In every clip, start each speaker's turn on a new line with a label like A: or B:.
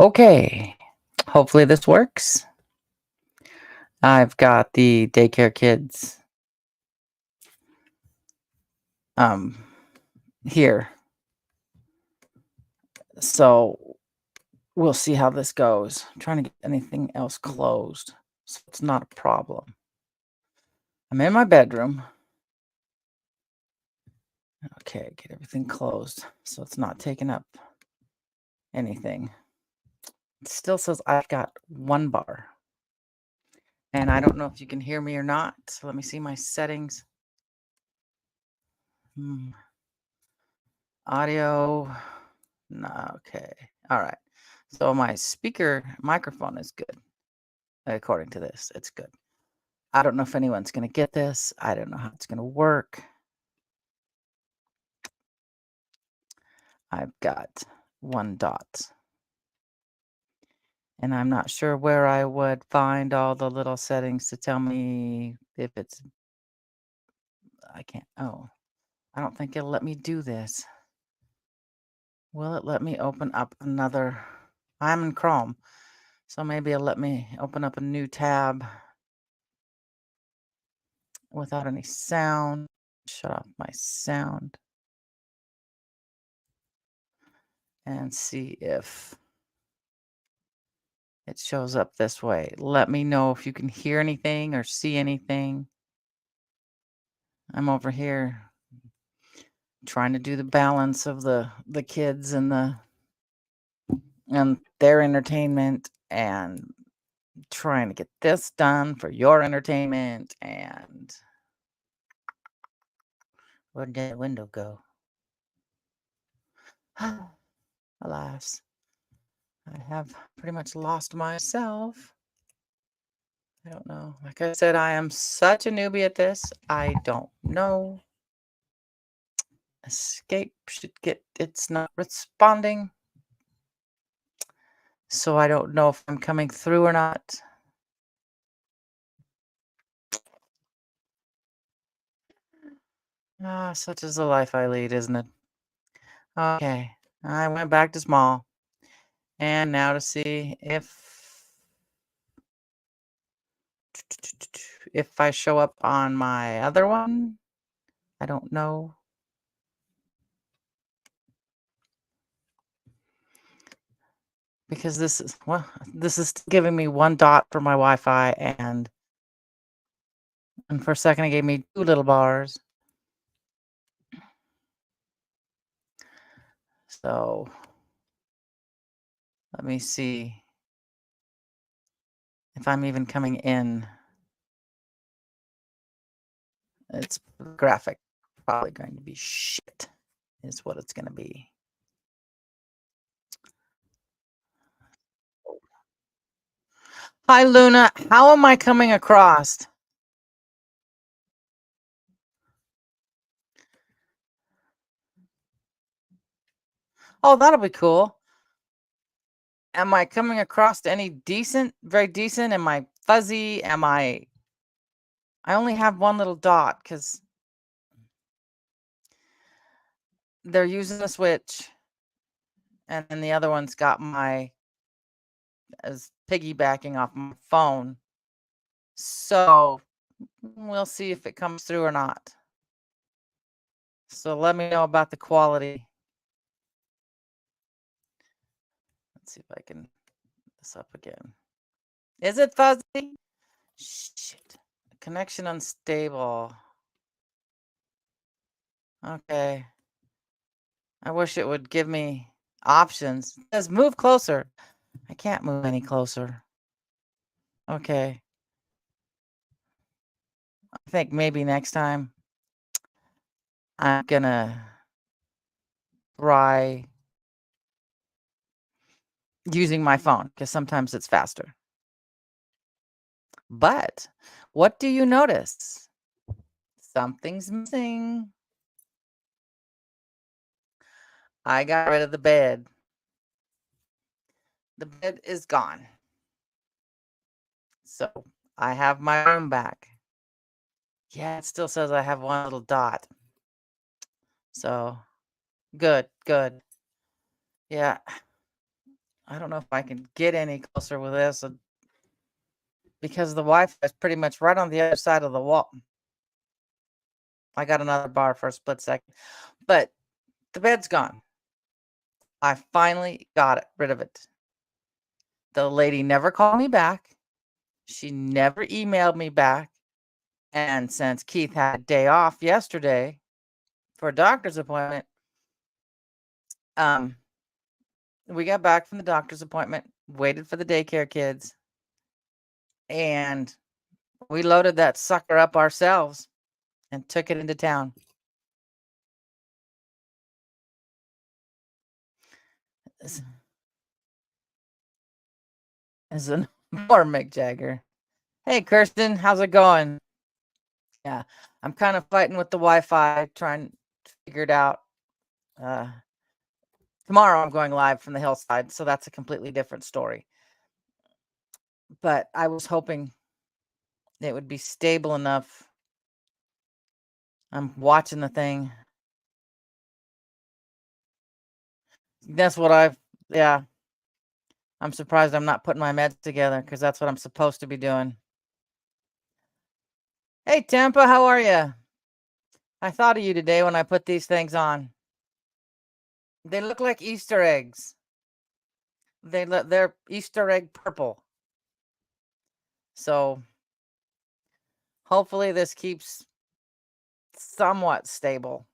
A: Okay, hopefully this works. I've got the daycare kids um here. So we'll see how this goes. I'm trying to get anything else closed so it's not a problem. I'm in my bedroom. Okay, get everything closed so it's not taking up anything. It still says I've got one bar. And I don't know if you can hear me or not. So let me see my settings. Audio. No, okay. All right. So my speaker microphone is good. According to this, it's good. I don't know if anyone's going to get this. I don't know how it's going to work. I've got one dot. And I'm not sure where I would find all the little settings to tell me if it's. I can't. Oh, I don't think it'll let me do this. Will it let me open up another? I'm in Chrome. So maybe it'll let me open up a new tab without any sound. Shut off my sound. And see if it shows up this way. Let me know if you can hear anything or see anything. I'm over here trying to do the balance of the kids and their entertainment and trying to get this done for your entertainment. And where did that window go? Alas, I have pretty much lost myself. I don't know. Like I said, I am such a newbie at this. I don't know. Escape should get, it's not responding. So I don't know if I'm coming through or not. Ah, such is the life I lead, isn't it? Okay, I went back to small. And now to see if I show up on my other one. I don't know. Because this is giving me one dot for my Wi-Fi and for a second it gave me two little bars. So let me see if I'm even coming in. It's graphic. Probably going to be shit is what it's going to be. Hi, Luna. How am I coming across? Oh, that'll be cool. Am I coming across to any decent? Very decent? Am I fuzzy? Am I only have one little dot because they're using a switch. And then the other one's got my, as piggybacking off my phone. So we'll see if it comes through or not. So let me know about the quality. Let's see if I can put this up again. Is it fuzzy? Shit. Connection unstable. Okay. I wish it would give me options. It says move closer. I can't move any closer. Okay. I think maybe next time I'm gonna try using my phone because sometimes it's faster. But what do you notice? Something's missing. I got rid of the bed. The bed is gone. So I have my room back. Yeah, it still says I have one little dot. So good, good. Yeah. I don't know if I can get any closer with this because the Wi-Fi is pretty much right on the other side of the wall. I got another bar for a split second, but the bed's gone. I finally got rid of it. The lady never called me back. She never emailed me back. And since Keith had a day off yesterday for a doctor's appointment, we got back from the doctor's appointment, waited for the daycare kids, and we loaded that sucker up ourselves and took it into town. Is an more Mick Jagger. Hey, Kirsten, how's it going? Yeah, I'm kind of fighting with the Wi-Fi, trying to figure it out. Tomorrow I'm going live from the hillside, so that's a completely different story. But I was hoping it would be stable enough. I'm watching the thing. That's what yeah. I'm surprised I'm not putting my meds together because that's what I'm supposed to be doing. Hey, Tampa, how are you? I thought of you today when I put these things on. They look like Easter eggs. They're Easter egg purple. So hopefully this keeps somewhat stable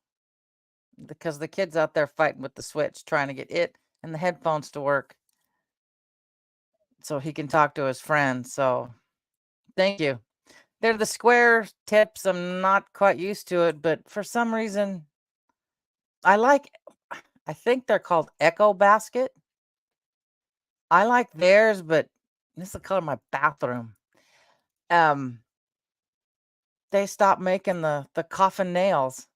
A: because the kid's out there fighting with the switch, trying to get it and the headphones to work so he can talk to his friends. So thank you. They're the square tips. I'm not quite used to it, but for some reason, I think they're called Echo Basket. I like theirs, but this is the color of my bathroom. They stopped making the coffin nails.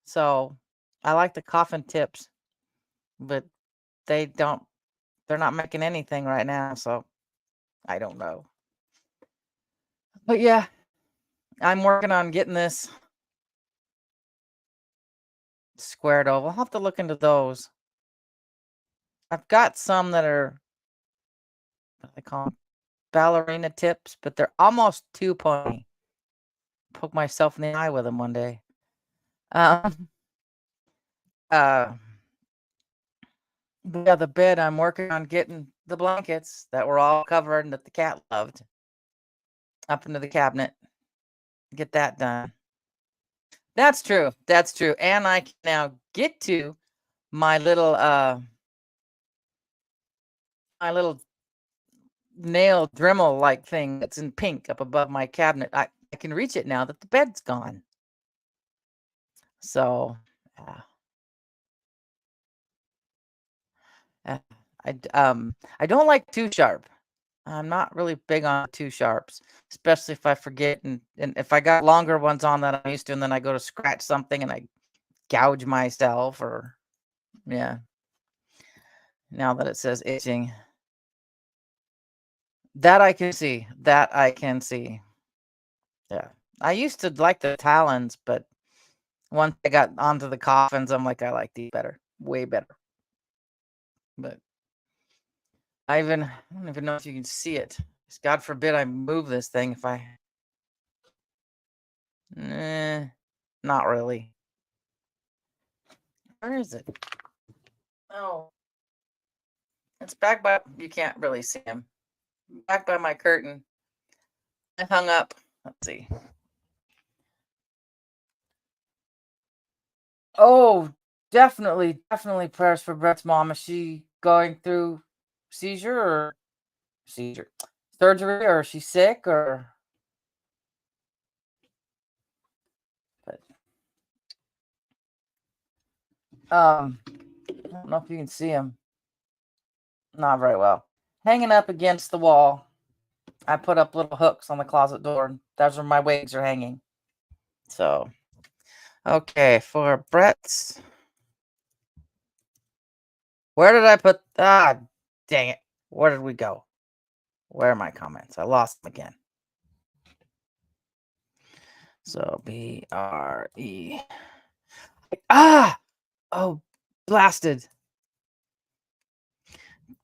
A: So I like the coffin tips, but they're not making anything right now, so I don't know. But yeah, I'm working on getting this squared over. I'll have to look into those. I've got some that are, what do they call them? Ballerina tips, but they're almost too pointy. Poke myself in the eye with them one day. Um, uh, but yeah, the bed, I'm working on getting the blankets that were all covered and that the cat loved up into the cabinet. Get that done. That's true. That's true. And I can now get to my little nail Dremel like thing that's in pink up above my cabinet. I can reach it now that the bed's gone. So uh, I don't like too sharp. I'm not really big on too sharps, especially if I forget and if I got longer ones on that I'm used to, and then I go to scratch something and I gouge myself or yeah. Now that it says itching. That I can see. That I can see. Yeah. I used to like the talons, but once I got onto the coffins, I'm like, I like these better. Way better. But I don't even know if you can see it. God forbid I move this thing if I not really. Where is it? Oh. It's back by you can't really see him. Back by my curtain. I hung up. Let's see. Oh, definitely prayers for Brett's mom. Is she going through seizure surgery, or is she sick, or but I don't know if you can see him. Not very well. Hanging up against the wall. I put up little hooks on the closet door. That's where my wigs are hanging. So okay, for Brett's. Where did I put dang it. Where did we go? Where are my comments? I lost them again. So BRE. Oh, blasted.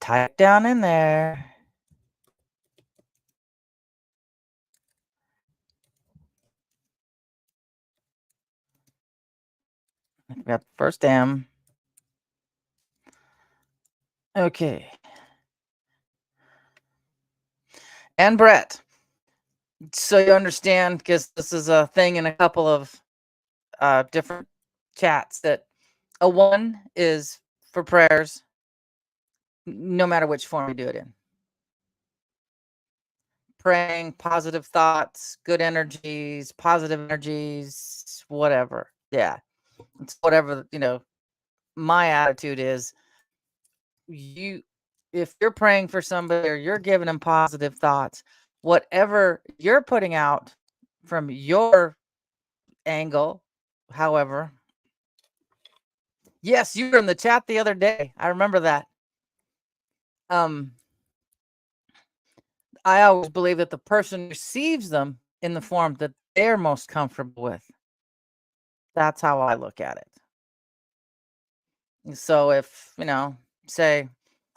A: type down in there. I got the first M. Okay. And Brett. So you understand, because this is a thing in a couple of different chats, that a 1 is for prayers, no matter which form you do it in. Praying, positive thoughts, good energies, positive energies, whatever. Yeah. It's whatever, my attitude is, if you're praying for somebody or you're giving them positive thoughts, whatever you're putting out from your angle, however. Yes, you were in the chat the other day. I remember that. I always believe that the person receives them in the form that they're most comfortable with. That's how I look at it. So if, say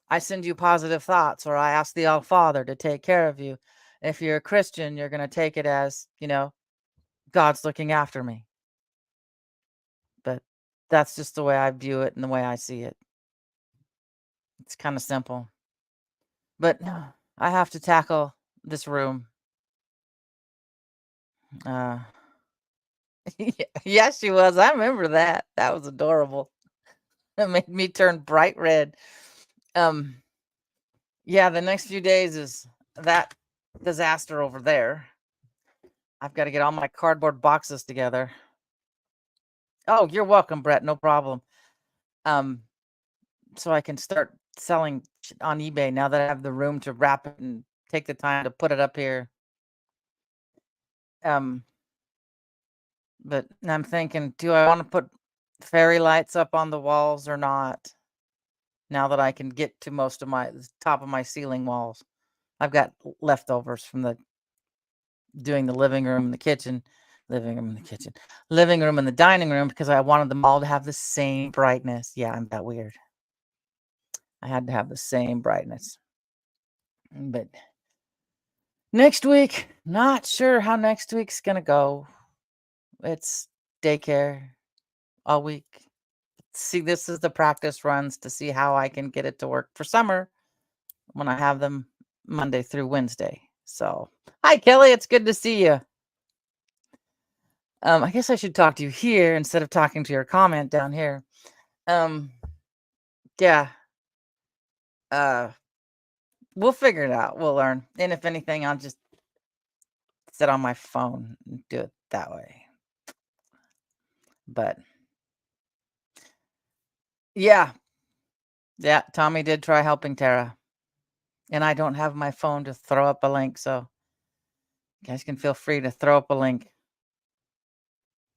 A: I send you positive thoughts, or I ask the All Father to take care of you, if you're a Christian, you're going to take it as, God's looking after me. But that's just the way I view it and the way I see it. It's kind of simple. But I have to tackle this room. Yes, she was. I remember that. That was adorable. It made me turn bright red. Yeah, the next few days is that disaster over there. I've got to get all my cardboard boxes together. Oh, you're welcome, Brett. No problem. So I can start selling on eBay now that I have the room to wrap it and take the time to put it up here. But I'm thinking, do I want to put fairy lights up on the walls or not? Now that I can get to most of the top of my ceiling walls. I've got leftovers from doing the living room and the kitchen, living room and the dining room, because I wanted them all to have the same brightness. Yeah, I'm that weird. I had to have the same brightness. But next week, not sure how next week's going to go. It's daycare all week. See, this is the practice runs to see how I can get it to work for summer when I have them Monday through Wednesday. So, hi, Kelly. It's good to see you. I guess I should talk to you here instead of talking to your comment down here. Yeah. We'll figure it out. We'll learn. And if anything, I'll just sit on my phone and do it that way. But yeah. Yeah, Tommy did try helping Tara. And I don't have my phone to throw up a link, so you guys can feel free to throw up a link.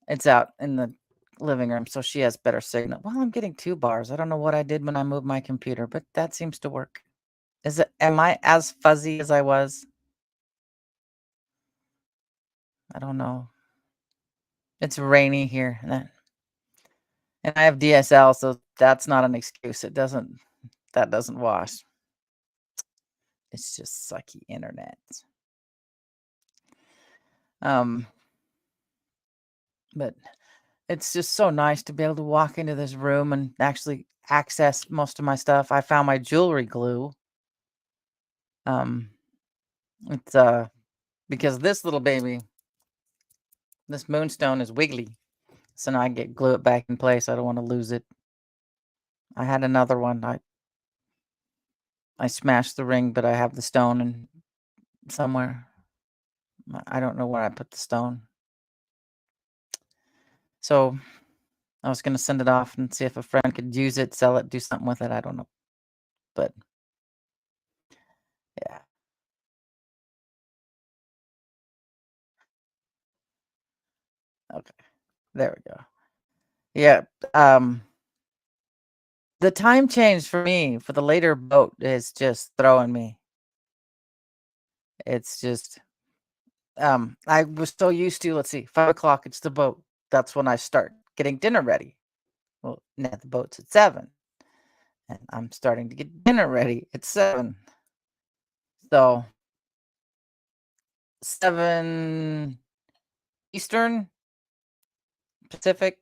A: It's out in the living room, so she has better signal. Well, I'm getting 2 bars. I don't know what I did when I moved my computer, but that seems to work. Am I as fuzzy as I was? I don't know. It's rainy here. And I have DSL, so that's not an excuse. That doesn't wash. It's just sucky internet. But it's just so nice to be able to walk into this room and actually access most of my stuff. I found my jewelry glue. It's because this little baby, this moonstone is wiggly. So now I get glue it back in place. I don't want to lose it. I had another one. I smashed the ring, but I have the stone and somewhere. I don't know where I put the stone. So I was going to send it off and see if a friend could use it, sell it, do something with it. I don't know. But yeah. Okay. There we go. Yeah. The time change for me for the later boat is just throwing me. It's just I was so used to, let's see, 5 o'clock, it's the boat. That's when I start getting dinner ready. Well, now the boat's at 7. And I'm starting to get dinner ready. It's 7. So 7 Eastern, Pacific.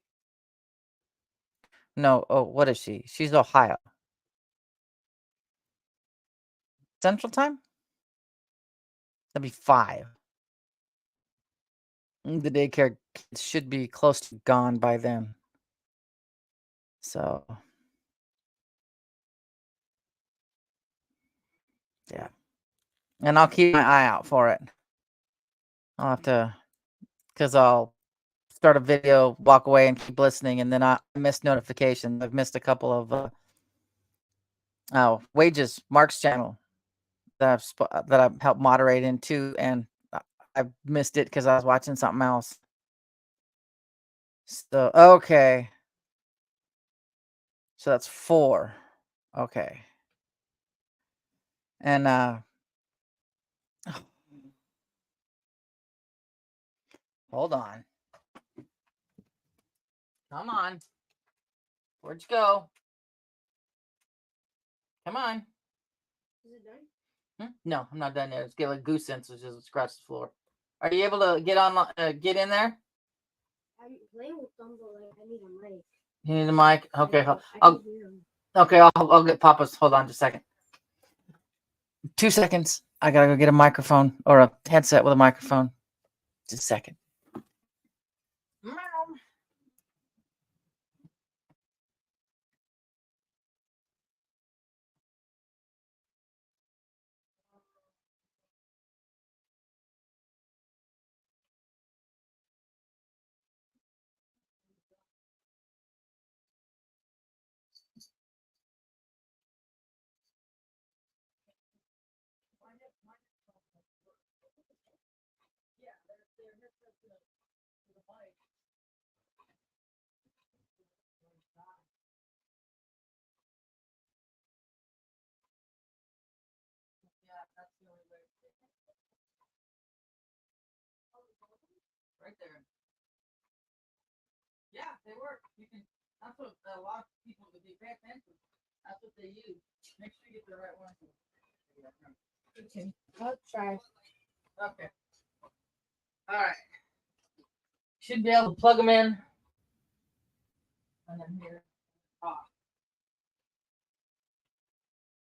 A: No, oh, what is she? She's Ohio. Central Time? That'd be 5. The daycare kids should be close to gone by then. So, yeah. And I'll keep my eye out for it. I'll have to, because I'll start a video, walk away, and keep listening, and then I miss notifications. I've missed a couple of Wages, Mark's channel that I've helped moderate into, and I've missed it because I was watching something else. So okay, so that's 4. Okay, and hold on. Come on. Where'd you go? Come on.
B: Is it done?
A: No, I'm not done yet. It's got like goose sense, which is scratch the floor. Are you able to get on? Get in there?
B: I'm playing with them, but like I need a mic.
A: You need a mic? Okay.
B: Okay.
A: I'll get Papa's. Hold on just a second. 2 seconds. I gotta go get a microphone or a headset with a microphone. Just a second. Right there. Yeah, they work. You can. That's what a lot of people with the pay attention. That's what they use. Make sure you get the right one.
B: Okay. I'll try.
A: Okay. All right. Should be able to plug them in. And then here. Ah.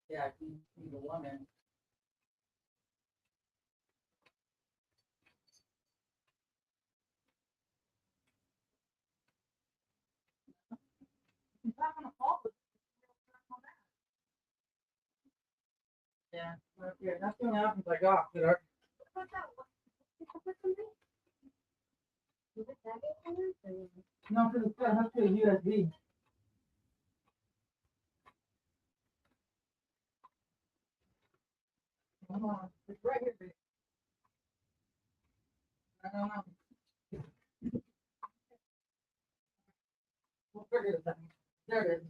A: Yeah, you need the one in. Yeah, that's the only options I got. No, because it's has to a USB. Come on, it's right here. Baby. I don't know. We'll figure it out. There it is.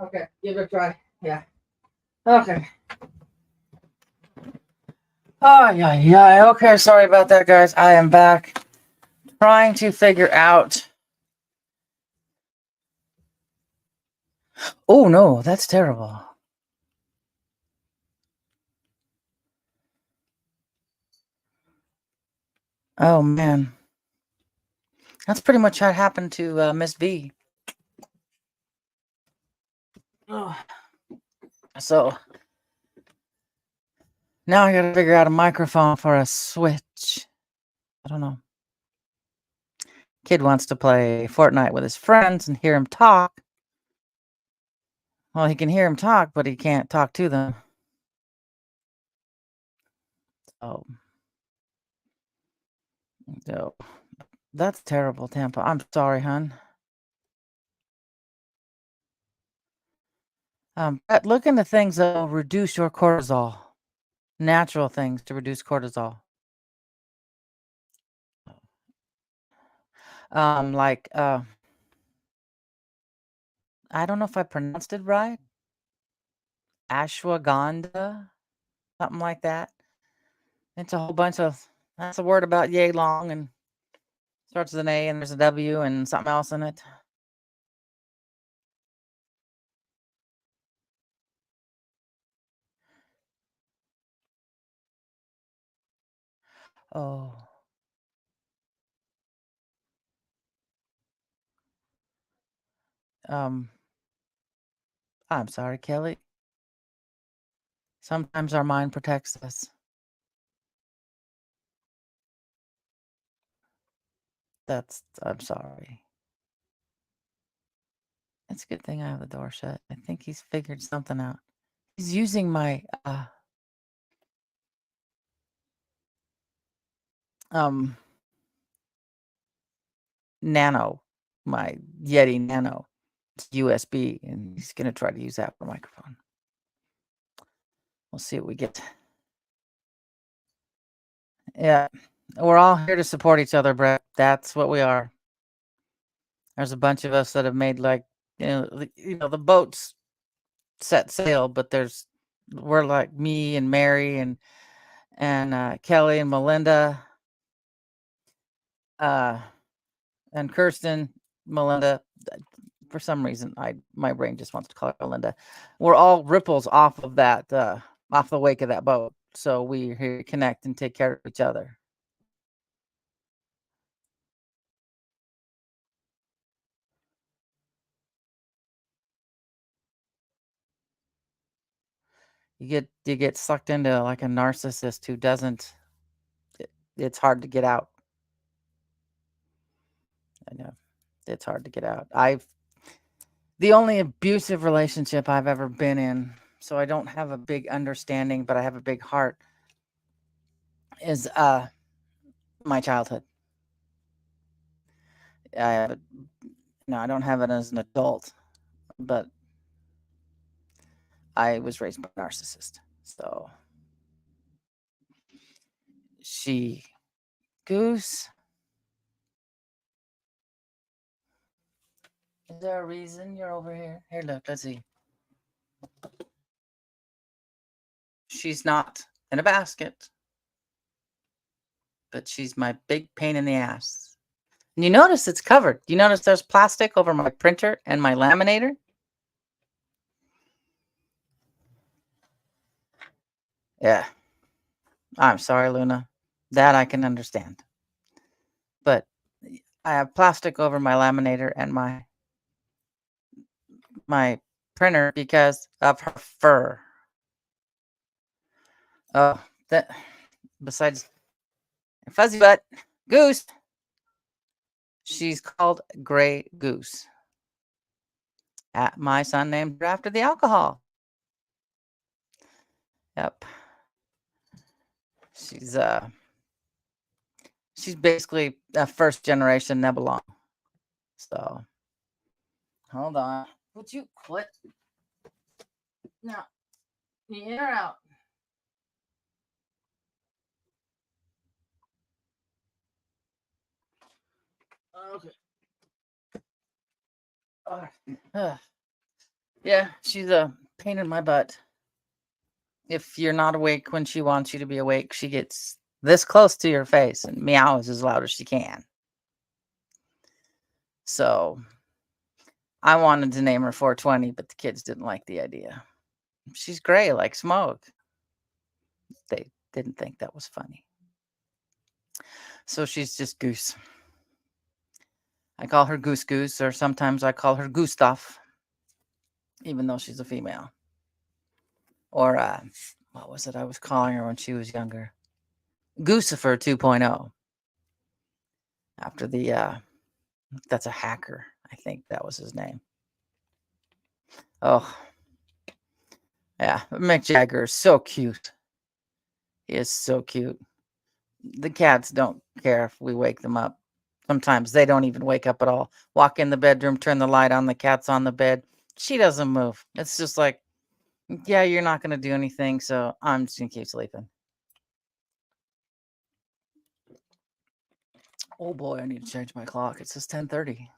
A: Okay, give it a try. Yeah. Okay. Oh, yeah. Okay, sorry about that, guys. I am back trying to figure out. Oh, no, that's terrible. Oh, man. That's pretty much what happened to Miss V. Oh. So now I gotta figure out a microphone for a Switch. I don't know. Kid wants to play Fortnite with his friends and hear him talk. Well, he can hear him talk, but he can't talk to them. So that's terrible, Tampa. I'm sorry, hon. But look into things that will reduce your cortisol. Natural things to reduce cortisol. Like I don't know if I pronounced it right. Ashwagandha, something like that. It's a whole bunch of. That's a word about yay long and starts with an A and there's a W and something else in it. Oh. Um, I'm sorry, Kelly. Sometimes our mind protects us. I'm sorry. It's a good thing I have the door shut. I think he's figured something out. He's using my um Nano, my Yeti Nano. It's USB, and he's gonna try to use that for microphone. We'll see what we get. Yeah, we're all here to support each other, Brett. That's what we are. There's a bunch of us that have made the boats set sail, but we're like me and Mary and Kelly and Melinda, and Kirsten, Melinda. For some reason, my brain just wants to call her Melinda. We're all ripples off of that, off the wake of that boat. So we're here to connect and take care of each other. You get sucked into like a narcissist who doesn't. It's hard to get out. I know it's hard to get out. The only abusive relationship I've ever been in, so I don't have a big understanding, but I have a big heart, is my childhood. I don't have it as an adult, but I was raised by a narcissist. So Goose. Is there a reason you're over here? Here, look, let's see. She's not in a basket, but she's my big pain in the ass. And you notice it's covered. You notice there's plastic over my printer and my laminator? Yeah. I'm sorry, Luna. That I can understand. But I have plastic over my laminator and my printer because of her fur. Oh, that besides Fuzzy Butt, Goose. She's called Gray Goose. My son named her after the alcohol. Yep. She's basically a first generation Nebulon. So hold on. Would you quit? Now, you in or out? Okay. Yeah, she's a pain in my butt. If you're not awake when she wants you to be awake, she gets this close to your face and meows as loud as she can. So I wanted to name her 420, but the kids didn't like the idea. She's gray like smoke. They didn't think that was funny. So she's just Goose. I call her Goose Goose, or sometimes I call her Gustav, even though she's a female. Or what was it I was calling her when she was younger? Goosifer 2.0. After that's a hacker. I think that was his name. Oh, yeah. Mick Jagger is so cute. He is so cute. The cats don't care if we wake them up. Sometimes they don't even wake up at all. Walk in the bedroom, turn the light on, the cat's on the bed. She doesn't move. It's just like, yeah, you're not going to do anything, so I'm just going to keep sleeping. Oh boy, I need to change my clock. It says 10:30.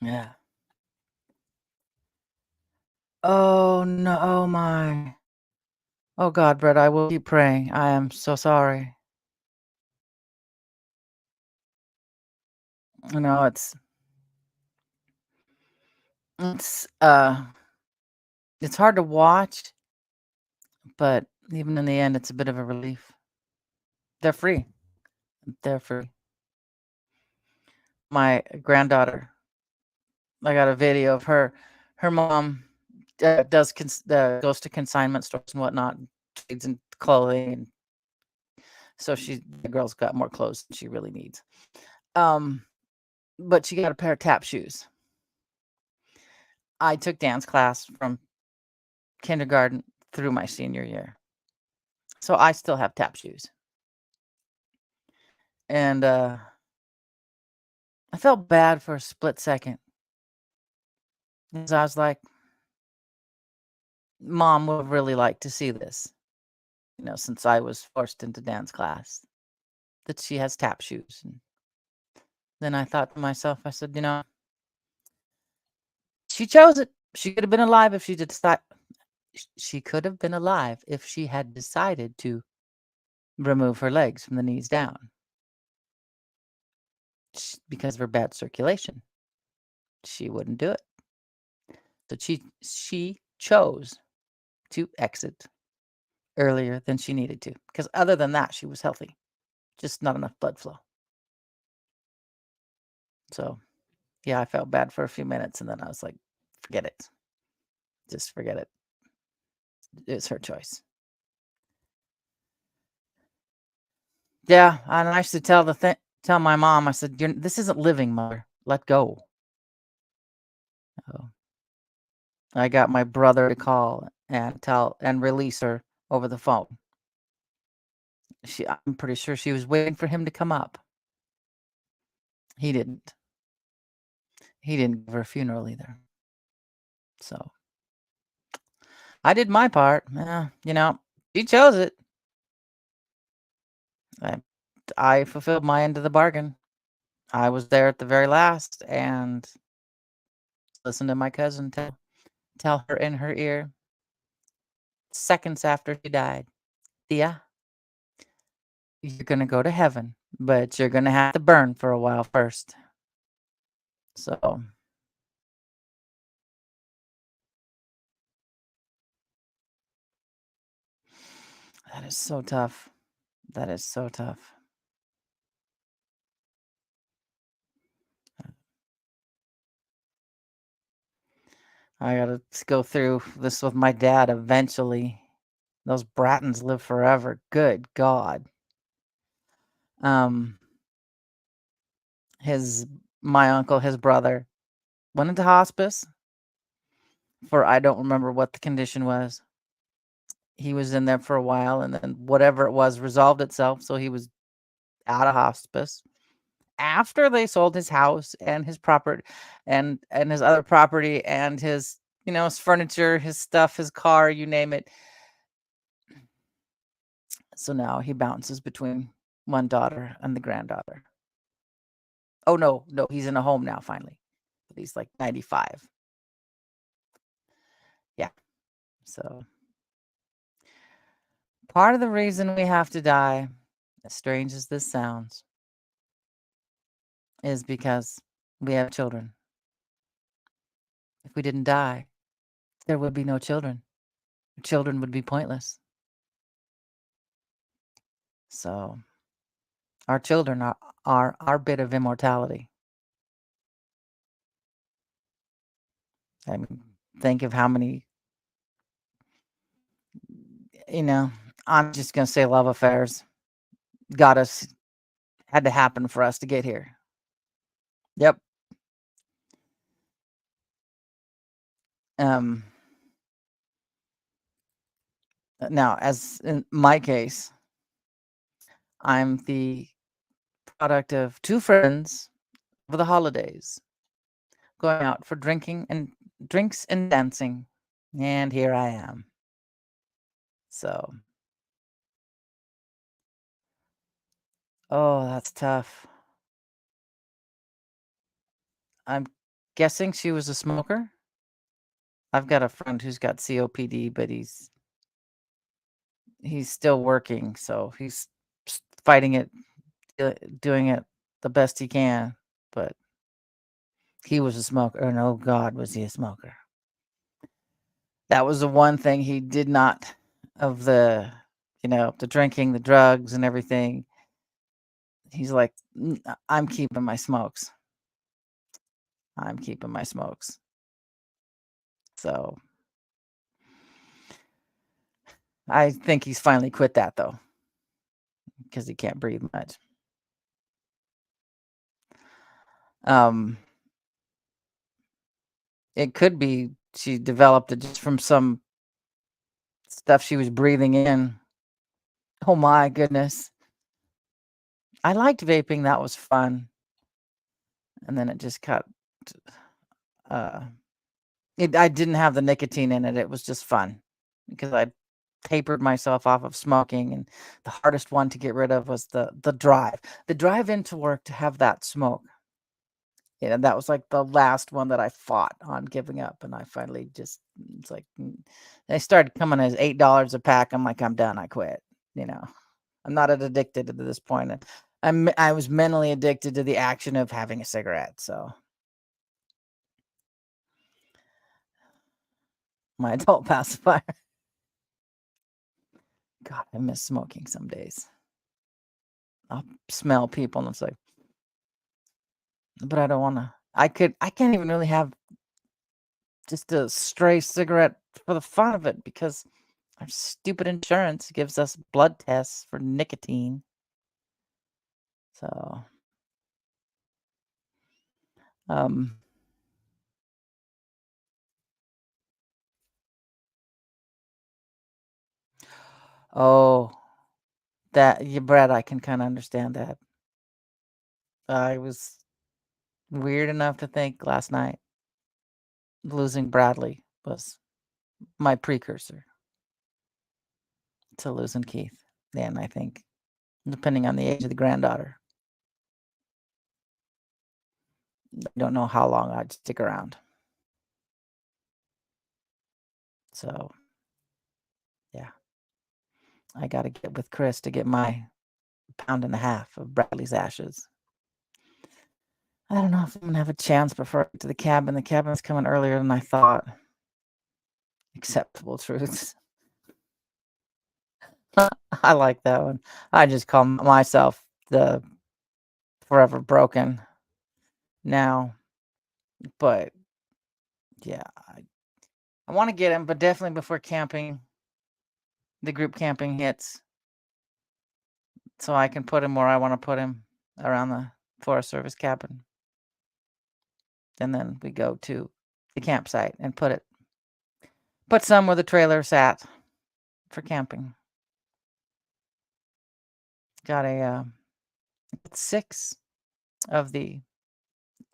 A: Yeah. Oh no, oh my. Oh God, Brett, I will keep praying. I am so sorry. No, it's it's hard to watch, but even in the end, it's a bit of a relief. They're free. They're free. My granddaughter, I got a video of her. Her mom goes to consignment stores and whatnot, trades in clothing, and so the girl's got more clothes than she really needs. But she got a pair of tap shoes. I took dance class from kindergarten through my senior year, so I still have tap shoes. And I felt bad for a split second because I was like, Mom would have really liked to see this, since I was forced into dance class, that she has tap shoes. And then I thought to myself, I said, she chose it. She could have been alive if she could have been alive if she had decided to remove her legs from the knees down because of her bad circulation. She wouldn't do it. So she chose to exit earlier than she needed to, because other than that, she was healthy, just not enough blood flow. So, yeah, I felt bad for a few minutes, and then I was like, forget it. Just forget it. It's her choice. Yeah, and I used to tell my mom, I said, this isn't living, Mother. Let go. Oh. I got my brother to call and release her over the phone. I'm pretty sure she was waiting for him to come up. He didn't. He didn't give her a funeral either. So I did my part. She chose it. I fulfilled my end of the bargain. I was there at the very last and listened to my cousin tell her in her ear seconds after she died, Thea, you're going to go to heaven, but you're going to have to burn for a while first. So that is so tough. That is so tough. I got to go through this with my dad eventually. Those Brattons live forever. Good God. My uncle, his brother, went into hospice for, I don't remember what the condition was. He was in there for a while, and then whatever it was resolved itself, so he was out of hospice. After they sold his house and his property and his other property and his, his furniture, his stuff, his car, you name it. So now he bounces between one daughter and the granddaughter. Oh, no, he's in a home now, finally. But he's like 95. Yeah. So part of the reason we have to die, as strange as this sounds, is because we have children. If we didn't die, there would be no children. Children would be pointless. So our children are our bit of immortality. I mean, think of how many, I'm just going to say love affairs had to happen for us to get here. Yep. Now, as in my case, I'm the product of two friends over the holidays going out for drinks and dancing, and here I am. So, oh, that's tough. I'm guessing she was a smoker. I've got a friend who's got COPD, but he's still working, so he's fighting it, doing it the best he can. But he was a smoker, and oh God, was he a smoker? That was the one thing he did not, of the drinking, the drugs, and everything. He's like, I'm keeping my smokes. I'm keeping my smokes. So I think he's finally quit that though, because he can't breathe much. It could be she developed it just from some stuff she was breathing in. Oh my goodness. I liked vaping, that was fun. And then it just got I didn't have the nicotine in it. It was just fun because I tapered myself off of smoking, and the hardest one to get rid of was the drive. The drive into work to have that smoke. Yeah, that was like the last one that I fought on giving up, and I finally just it's like they started coming as $8 a pack. I'm like, I'm done. I quit. You know, I'm not addicted to this point. I was mentally addicted to the action of having a cigarette. So my adult pacifier. God, I miss smoking some days. I'll smell people and it's like, but I don't want to. I can't even really have just a stray cigarette for the fun of it because our stupid insurance gives us blood tests for nicotine. So, um, oh, that you, Brad, I can kind of understand that. I was weird enough to think last night losing Bradley was my precursor to losing Keith. And I think, depending on the age of the granddaughter, I don't know how long I'd stick around. So, yeah, I got to get with Chris to get my pound and a half of Bradley's ashes. I don't know if I'm going to have a chance before I get to the cabin. The cabin's coming earlier than I thought. Acceptable truths. I like that one. I just call myself the forever broken now. But yeah, I want to get him, but definitely before camping, the group camping hits, so I can put him where I want to put him around the Forest Service cabin. And then we go to the campsite and put some where the trailer sat for camping. Got a 6 of the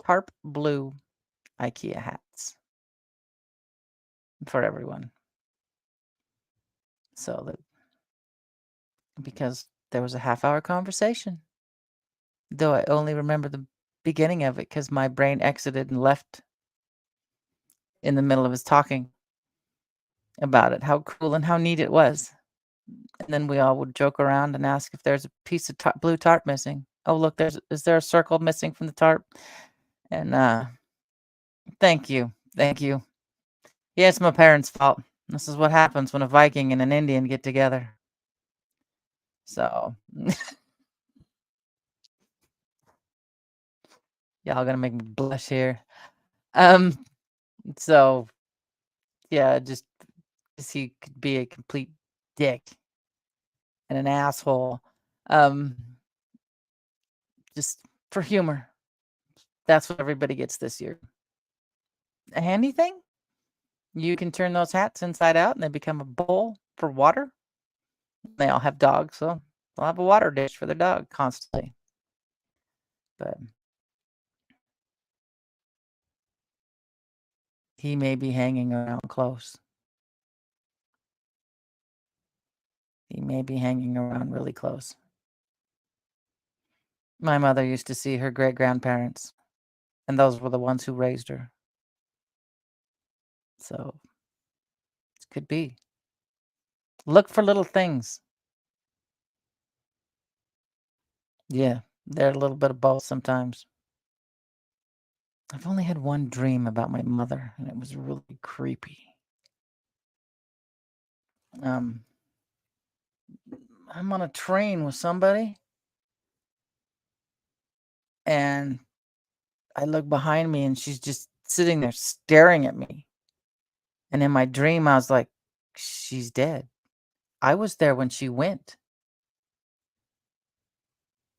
A: tarp blue IKEA hats for everyone. So that because there was a half-hour conversation, though I only remember the beginning of it because my brain exited and left in the middle of his talking about it, how cool and how neat it was. And then we all would joke around and ask if there's a piece of blue tarp missing. Oh, look, is there a circle missing from the tarp? And thank you. Thank you. Yeah, it's my parents' fault. This is what happens when a Viking and an Indian get together. So y'all gonna make me blush here. So yeah, just he could be a complete dick and an asshole. Um, just for humor. That's what everybody gets this year. A handy thing? You can turn those hats inside out and they become a bowl for water. They all have dogs, so they'll have a water dish for their dog constantly. But he may be hanging around close. He may be hanging around really close. My mother used to see her great-grandparents, and those were the ones who raised her. So it could be. Look for little things. Yeah, they're a little bit of both sometimes. I've only had one dream about my mother, and it was really creepy. I'm on a train with somebody, and I look behind me and she's just sitting there staring at me. And in my dream, I was like, she's dead. I was there when she went.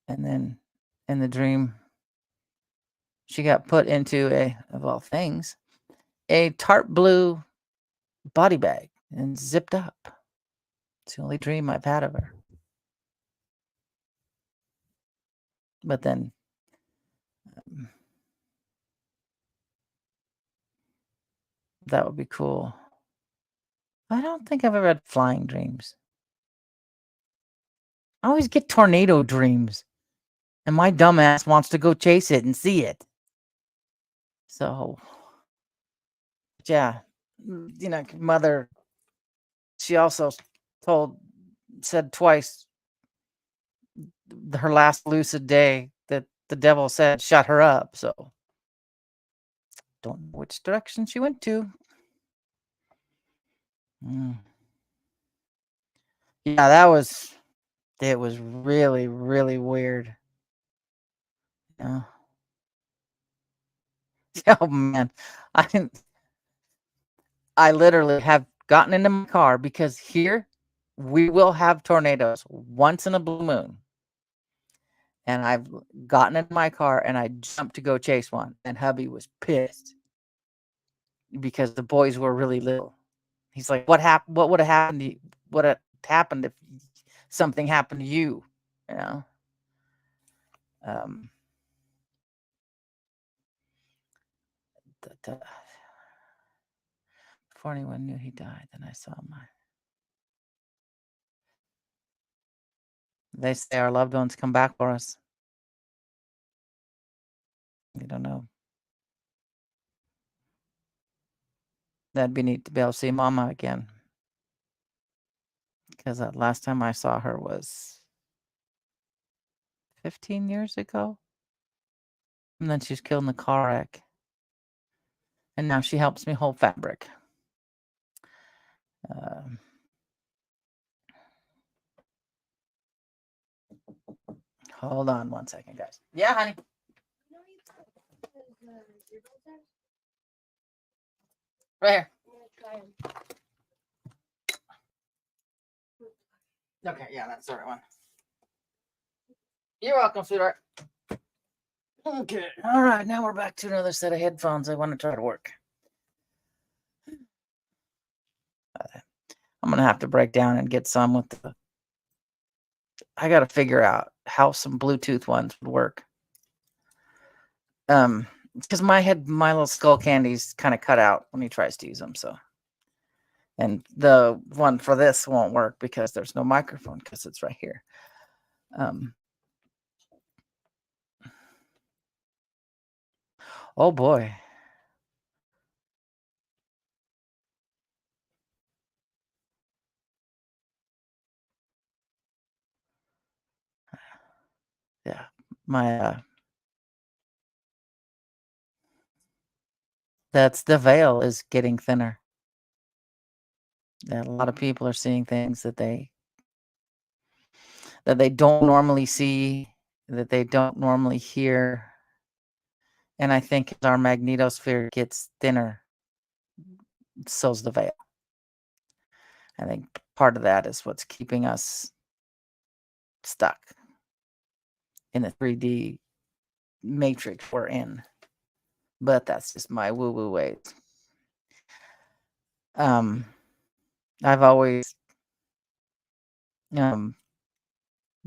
A: And then in the dream, she got put into a, of all things, a tart blue body bag and zipped up. It's the only dream I've had of her. But then that would be cool. I don't think I've ever had flying dreams. I always get tornado dreams. And my dumbass wants to go chase it and see it. So, yeah, mother, she also said twice her last lucid day that the devil said shut her up. So, don't know which direction she went to. Yeah, it was really, really weird. Yeah. Oh man, I literally have gotten into my car because here we will have tornadoes once in a blue moon. And I've gotten in my car and I jumped to go chase one. And hubby was pissed because the boys were really little. He's like, "What happened? What would have happened to you? What had happened if something happened to you?" You know. Before anyone knew he died, then I saw my. They say our loved ones come back for us. We don't know. That'd be neat to be able to see Mama again. Because that last time I saw her was 15 years ago. And then she was killed in the car wreck. And now she helps me hold fabric. Hold on one second, guys. Yeah, honey. Right here. Okay, yeah, that's the right one. You're welcome, sweetheart. Okay, all right, now we're back to another set of headphones. I want to try to work. I'm gonna have to break down and get some with the. I got to figure out how some Bluetooth ones would work. Because my little skull candy's kind of cut out when he tries to use them. So, and the one for this won't work because there's no microphone because it's right here. Oh boy. Yeah, my that's the veil is getting thinner. A lot of people are seeing things that they don't normally see, that they don't normally hear. And I think as our magnetosphere gets thinner, so's the veil. I think part of that is what's keeping us stuck in the 3D matrix we're in. But that's just my woo-woo ways. I've always been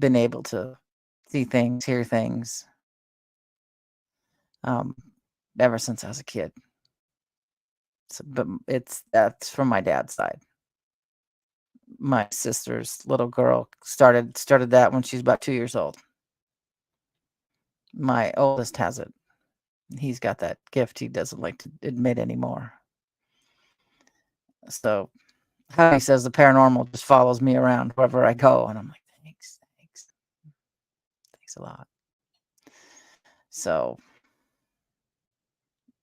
A: able to see things, hear things, ever since I was a kid. So, but that's from my dad's side. My sister's little girl started that when she's about 2 years old. My oldest has it. He's got that gift he doesn't like to admit anymore. So he says the paranormal just follows me around wherever I go. And I'm like, thanks a lot. So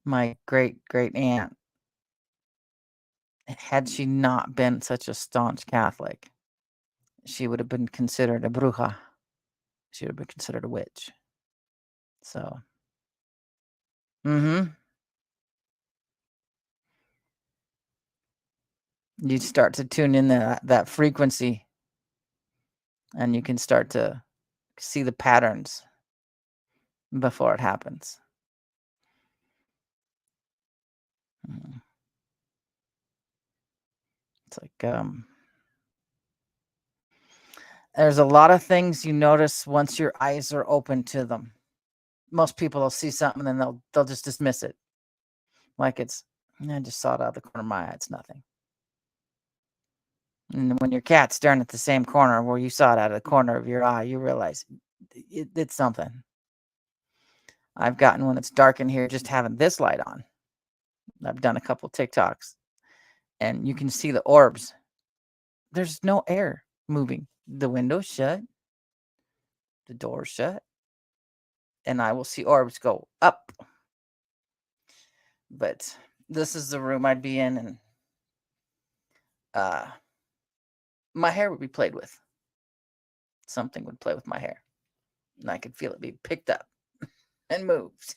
A: my great aunt, had she not been such a staunch Catholic, she would have been considered a bruja. She would have been considered a witch. So, mhm. You start to tune in that frequency, and you can start to see the patterns before it happens. Mm. It's like, there's a lot of things you notice once your eyes are open to them. Most people will see something and then they'll just dismiss it like it's, I just saw it out of the corner of my eye. It's nothing. And when your cat's staring at the same corner where you saw it out of the corner of your eye, you realize it's something. I've gotten when it's dark in here just having this light on. I've done a couple TikToks and you can see the orbs. There's no air moving. The window's shut, the door's shut, and I will see orbs go up. But this is the room I'd be in, and uh, my hair would be played with. Something would play with my hair, and I could feel it be picked up and moved.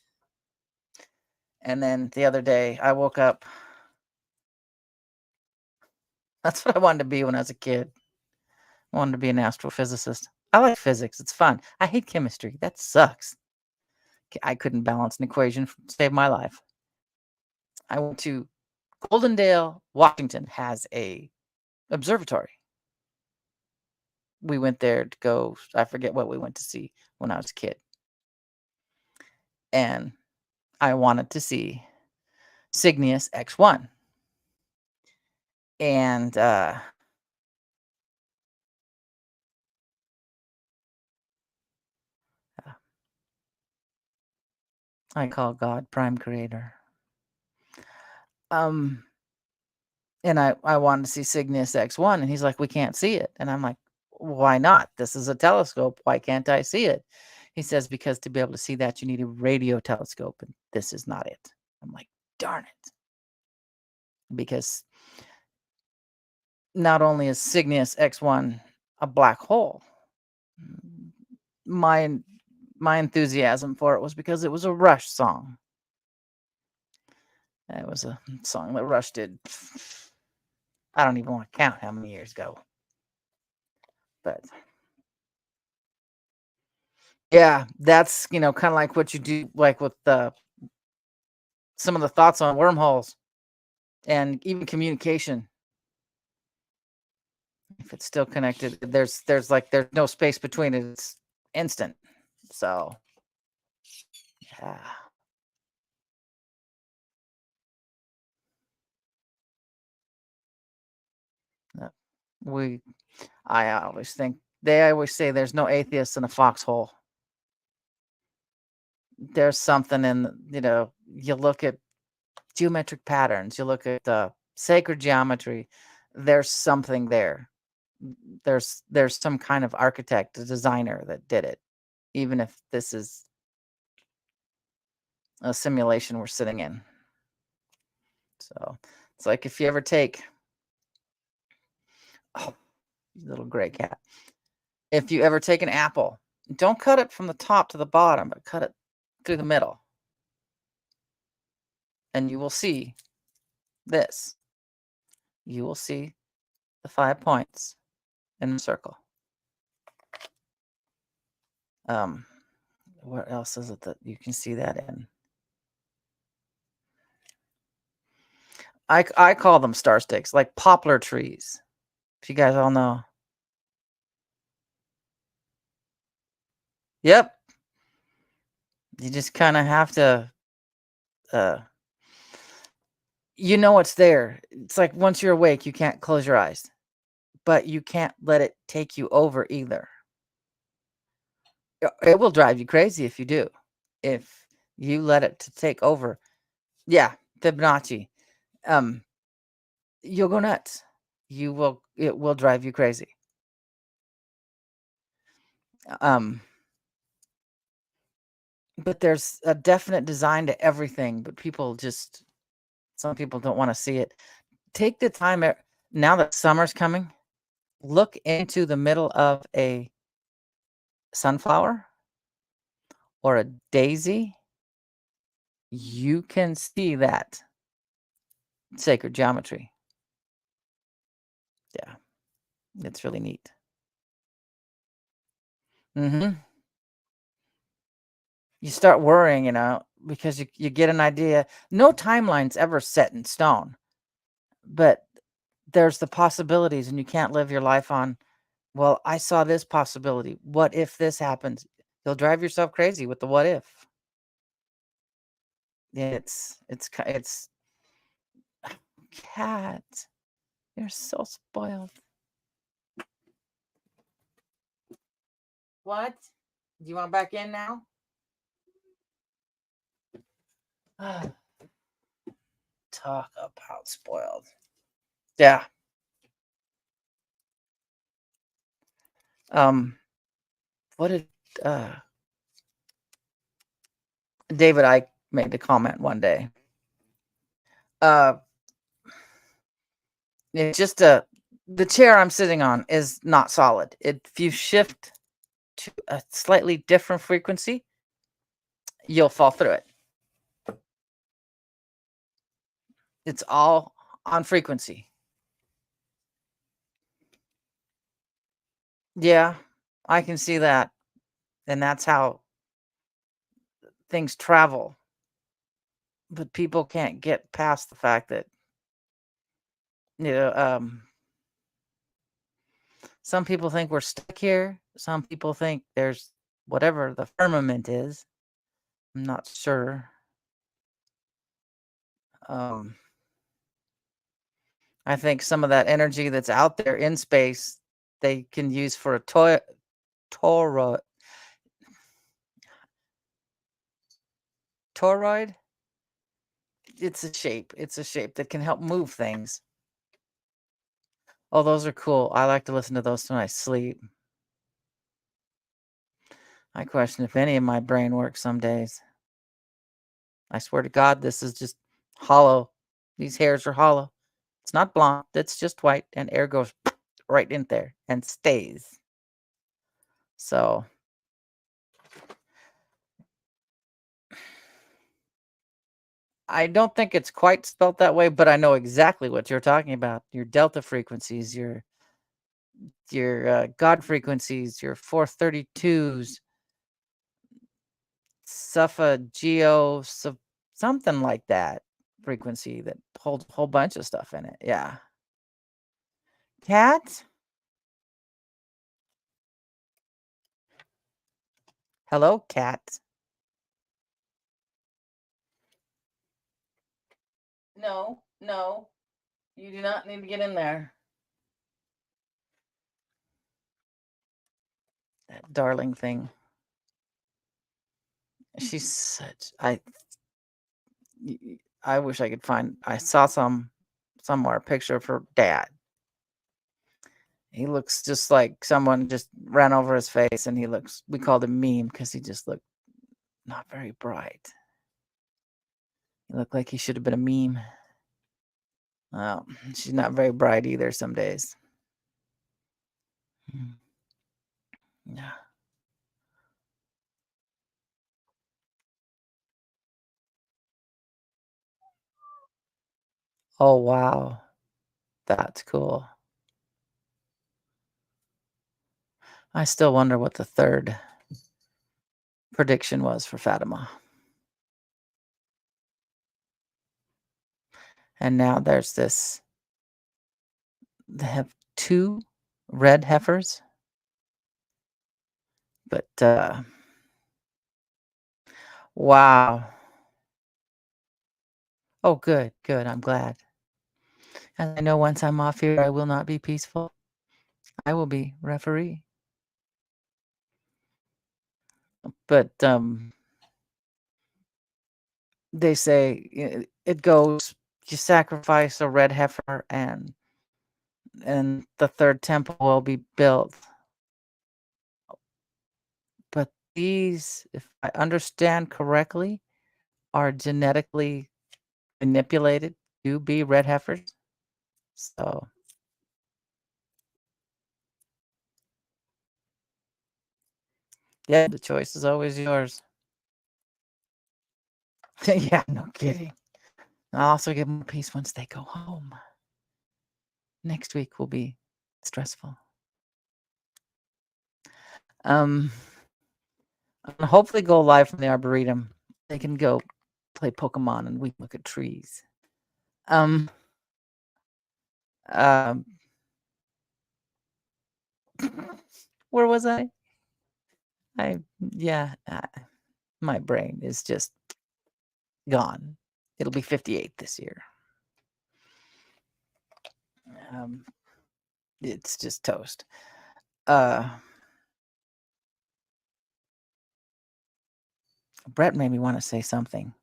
A: And then the other day, I woke up. That's what I wanted to be when I was a kid. I wanted to be an astrophysicist. I like physics. It's fun. I hate chemistry. That sucks. I couldn't balance an equation to save my life. I went to Goldendale, Washington has a observatory. We went there to go, I forget what we went to see when I was a kid. And I wanted to see Cygnus X1. And I call God Prime Creator. And I wanted to see Cygnus X1, and he's like, we can't see it. And I'm like, why not? This is a telescope. Why can't I see it? He says, because to be able to see that, you need a radio telescope, and this is not it. I'm like, darn it. Because not only is Cygnus X1 a black hole, my enthusiasm for it was because it was a Rush song. It was a song that Rush did. I don't even want to count how many years ago. But yeah, that's, kind of like what you do, like with some of the thoughts on wormholes and even communication. If it's still connected, there's no space between it. It's instant. So yeah. I always think they always say there's no atheists in a foxhole. There's something in, you look at geometric patterns, you look at sacred geometry, there's something there. There's some kind of architect, a designer that did it, even if this is a simulation we're sitting in. So it's like if you ever take, oh, little gray cat. If you ever take an apple, don't cut it from the top to the bottom, but cut it through the middle. And you will see this. You will see the 5 points in the circle. What else is it that you can see that in? I call them star sticks, like poplar trees. If you guys all know. Yep. You just kind of have to, it's there. It's like once you're awake, you can't close your eyes, but you can't let it take you over either. It will drive you crazy if you do. If you let it to take over. Yeah, Fibonacci. You'll go nuts. It will drive you crazy. But there's a definite design to everything, but some people don't want to see it. Take the time now that summer's coming, look into the middle of a sunflower or a daisy, you can see that sacred geometry. Yeah, it's really neat. Mhm. You start worrying, because you get an idea. No timeline's ever set in stone, but there's the possibilities, and you can't live your life on, "Well, I saw this possibility. What if this happens?" You'll drive yourself crazy with the what if. It's cat. You're so spoiled. What? Do you want back in now? Talk about spoiled. Yeah. What did uh David Icke made the comment one day? Uh it's just the chair I'm sitting on is not solid. If you shift to a slightly different frequency, you'll fall through it. It's all on frequency. Yeah, I can see that. And that's how things travel. But people can't get past the fact that, you know, some people think we're stuck here. Some people think there's whatever the firmament is. I'm not sure. Um, I think some of that energy that's out there in space, they can use for a toroid. Toroid? It's a shape. It's a shape that can help move things. Oh, those are cool. I like to listen to those when I sleep. I question if any of my brain works some days. I swear to God, this is just hollow. These hairs are hollow. It's not blonde. It's just white, and air goes right in there and stays. So I don't think it's quite spelt that way, but I know exactly what you're talking about. Your delta frequencies, your God frequencies, your 432s, Suffageo, something like that frequency that holds a whole bunch of stuff in it. Yeah. Cat? Hello, cat. No, no, you do not need to get in there. That darling thing. She's such I wish I could find I saw somewhere a picture of her dad. He looks just like someone just ran over his face, and we called him meme because he just looked not very bright. He looked like he should have been a meme. Well, she's not very bright either some days. Mm, yeah. Oh, wow. That's cool. I still wonder what the third prediction was for Fatima. And now there's this they have 2 red heifers, but, wow. Oh, good, good, I'm glad. And I know once I'm off here, I will not be peaceful. I will be referee. But, they say it goes, you sacrifice a red heifer and the 3rd temple will be built. But these, if I understand correctly, are genetically manipulated to be red heifers. So, yeah, the choice is always yours. Yeah, no kidding. I'll also give them peace once they go home. Next week will be stressful. Um, I'll hopefully go live from the Arboretum. They can go play Pokemon and we can look at trees. Um, um, where was I? Yeah, my brain is just gone. It'll be 58 this year. Um, it's just toast. Brett made me want to say something.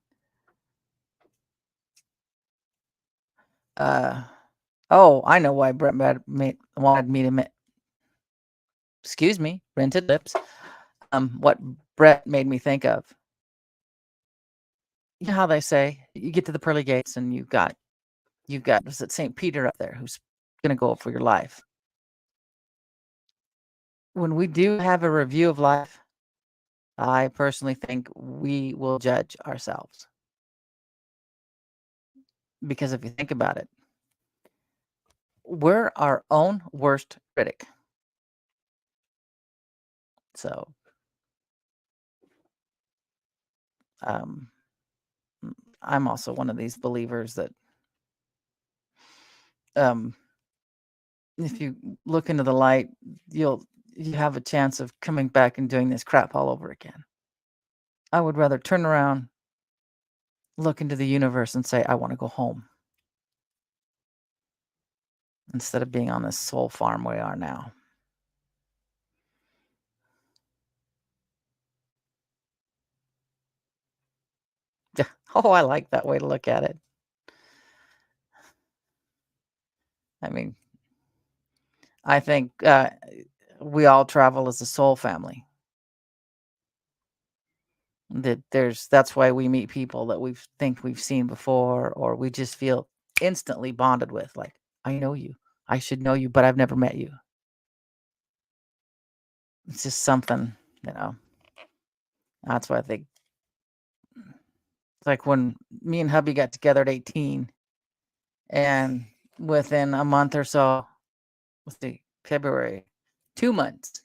A: Oh, I know why Brett wanted me to. Excuse me, rented lips. What Brett made me think of. You know how they say you get to the pearly gates and you've got was it St. Peter up there who's going to go for your life. When we do have a review of life, I personally think we will judge ourselves. Because if you think about it, we're our own worst critic. So, I'm also one of these believers that if you look into the light, you have a chance of coming back and doing this crap all over again. I would rather turn around, look into the universe, and say, I want to go home instead of being on this soul farm we are now. Oh, I like that way to look at it. I mean, I think we all travel as a soul family. That's why we meet people that we think we've seen before, or we just feel instantly bonded with. Like, I know you. I should know you, but I've never met you. It's just something, you know. That's why I think it's like when me and hubby got together at 18, and within a month or so, let's see, February, 2 months,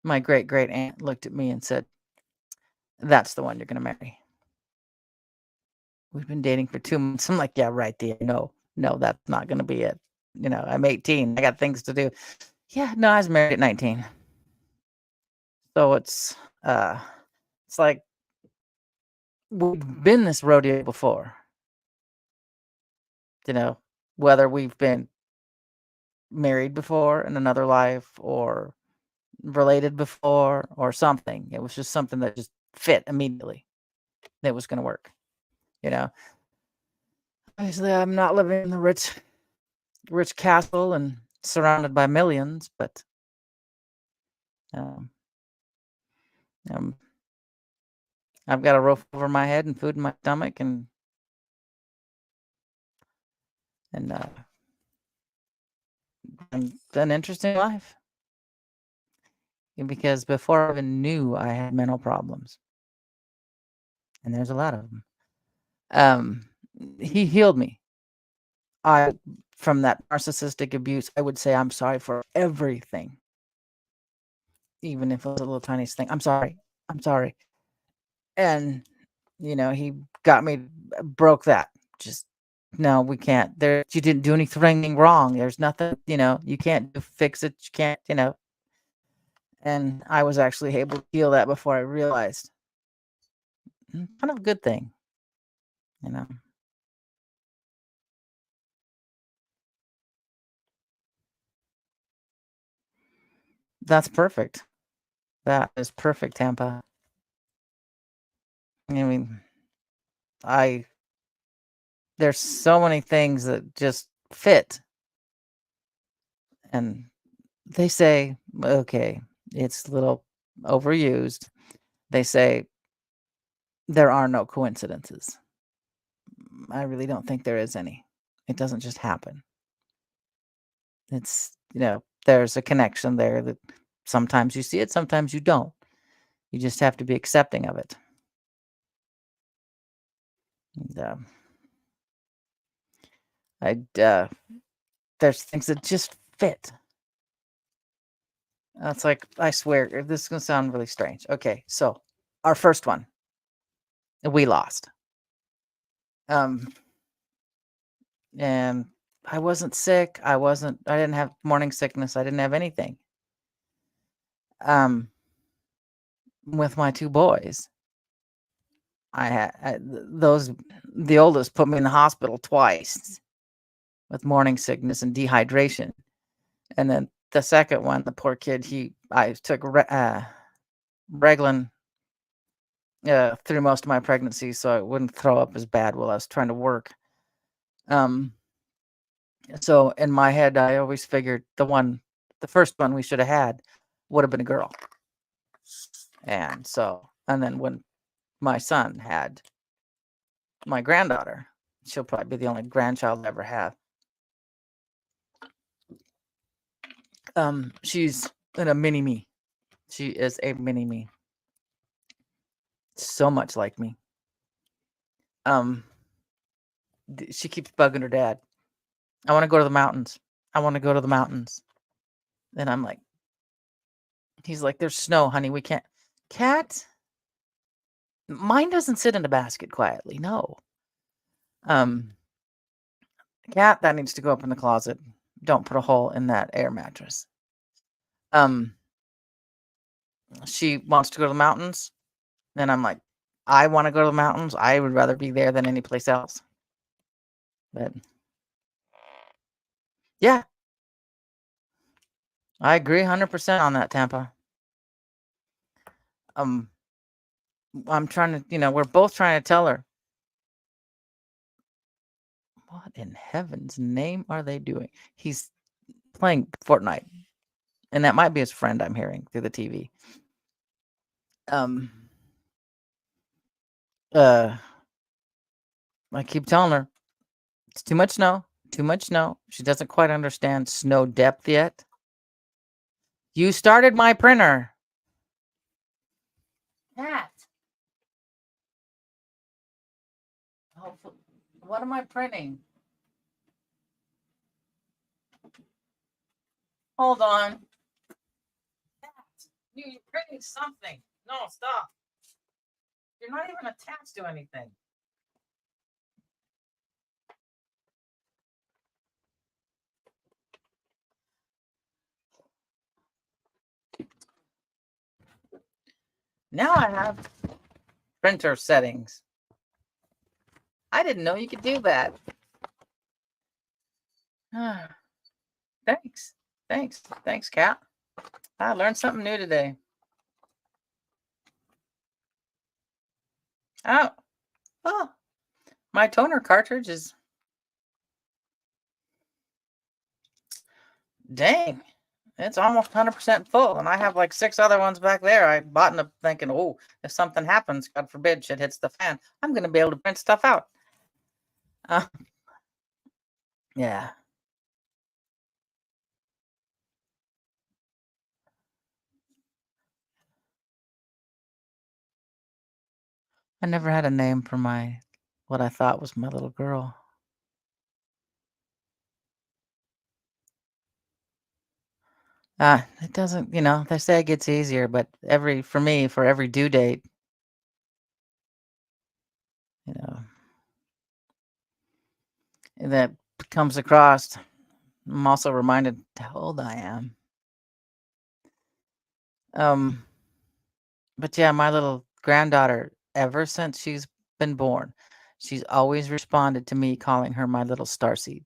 A: my great great aunt looked at me and said, "That's the one you're gonna marry." We've been dating for 2 months. I'm like, "Yeah, right, dear. No, that's not gonna be it. You know, I'm 18. I got things to do." Yeah, no, I was married at 19. So it's like we've been this rodeo before. You know, whether we've been married before in another life or related before or something. It was just something that just fit immediately. It was going to work, you know. Obviously, I'm not living in the rich castle and surrounded by millions, but um, um, I've got a roof over my head and food in my stomach, and an interesting life. Because before I even knew I had mental problems, and there's a lot of them, um, he healed me. I from that narcissistic abuse. I would say I'm sorry for everything, even if it was a little tiniest thing. I'm sorry. I'm sorry. And he got me broke that. Just no, we can't. There, you didn't do anything wrong. There's nothing. You can't fix it. You can't. And I was actually able to heal that before I realized. Kind of a good thing, you know. That's perfect. That is perfect, Tampa. I mean, I there's so many things that just fit. And they say, okay, it's a little overused. They say there are no coincidences. I really don't think there is any. It doesn't just happen. There's a connection there that sometimes you see it, sometimes you don't. You just have to be accepting of it. And, there's things that just fit. It's like, I swear, this is gonna sound really strange. Okay, so our first one, we lost. And I wasn't sick. I didn't have morning sickness. I didn't have anything. With my two boys, the oldest put me in the hospital twice with morning sickness and dehydration. And then the second one, the poor kid, I took Reglan through most of my pregnancy so I wouldn't throw up as bad while I was trying to work. So in my head, I always figured the first one we should have had would have been a girl. And then when my son had my granddaughter, she'll probably be the only grandchild I ever have. She's in a mini me. She is a mini me. So much like me. She keeps bugging her dad. I want to go to the mountains. I want to go to the mountains. And I'm like, he's like, there's snow, honey. We can't. Cat, mine doesn't sit in a basket quietly. No. Cat, that needs to go up in the closet. Don't put a hole in that air mattress. She wants to go to the mountains. And I'm like, I want to go to the mountains. I would rather be there than any place else. But yeah, I agree 100% on that, Tampa. I'm trying to, we're both trying to tell her. What in heaven's name are they doing? He's playing Fortnite. And that might be his friend I'm hearing through the TV. I keep telling her, it's too much snow. Too much snow. She doesn't quite understand snow depth yet. You started my printer. Cat. What am I printing? Hold on. You're printing something. No, stop. You're not even attached to anything. Now I have printer settings. I didn't know you could do that. Thanks. Thanks, Kat. I learned something new today. Oh, my toner cartridge is, dang, it's almost 100% full. And I have like 6 other ones back there. I bought them thinking, oh, if something happens, God forbid, shit hits the fan, I'm going to be able to print stuff out. Yeah. I never had a name for what I thought was my little girl. It doesn't, they say it gets easier, but for every due date, that comes across, I'm also reminded how old I am. But yeah, my little granddaughter, ever since she's been born, she's always responded to me calling her my little starseed.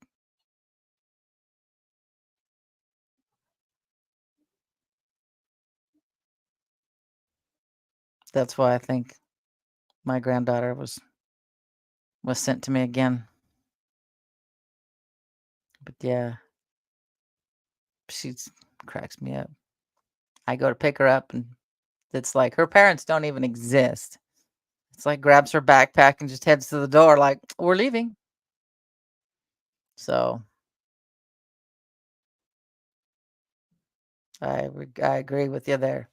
A: That's why I think my granddaughter was sent to me again. But yeah, she cracks me up. I go to pick her up, and it's like her parents don't even exist. It's like grabs her backpack and just heads to the door like, we're leaving. So I agree with you there.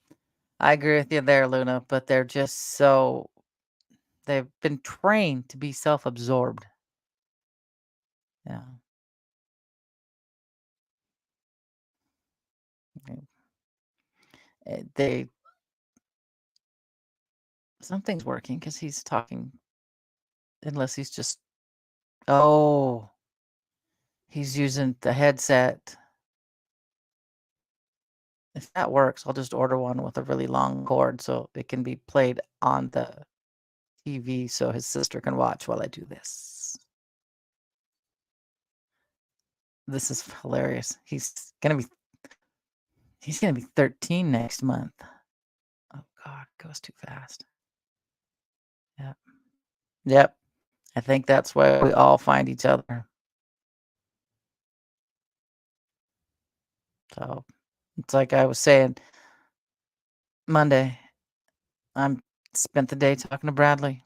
A: I agree with you there, Luna, but they're just so They've been trained to be self-absorbed. Yeah. They something's working because he's talking, unless he's just. Oh, he's using the headset. If that works, I'll just order one with a really long cord so it can be played on the TV so his sister can watch while I do this. This is hilarious. He's gonna be 13 next month. Oh God, it goes too fast. Yep. Yep. I think that's why we all find each other. So it's like I was saying Monday, I'm spent the day talking to Bradley.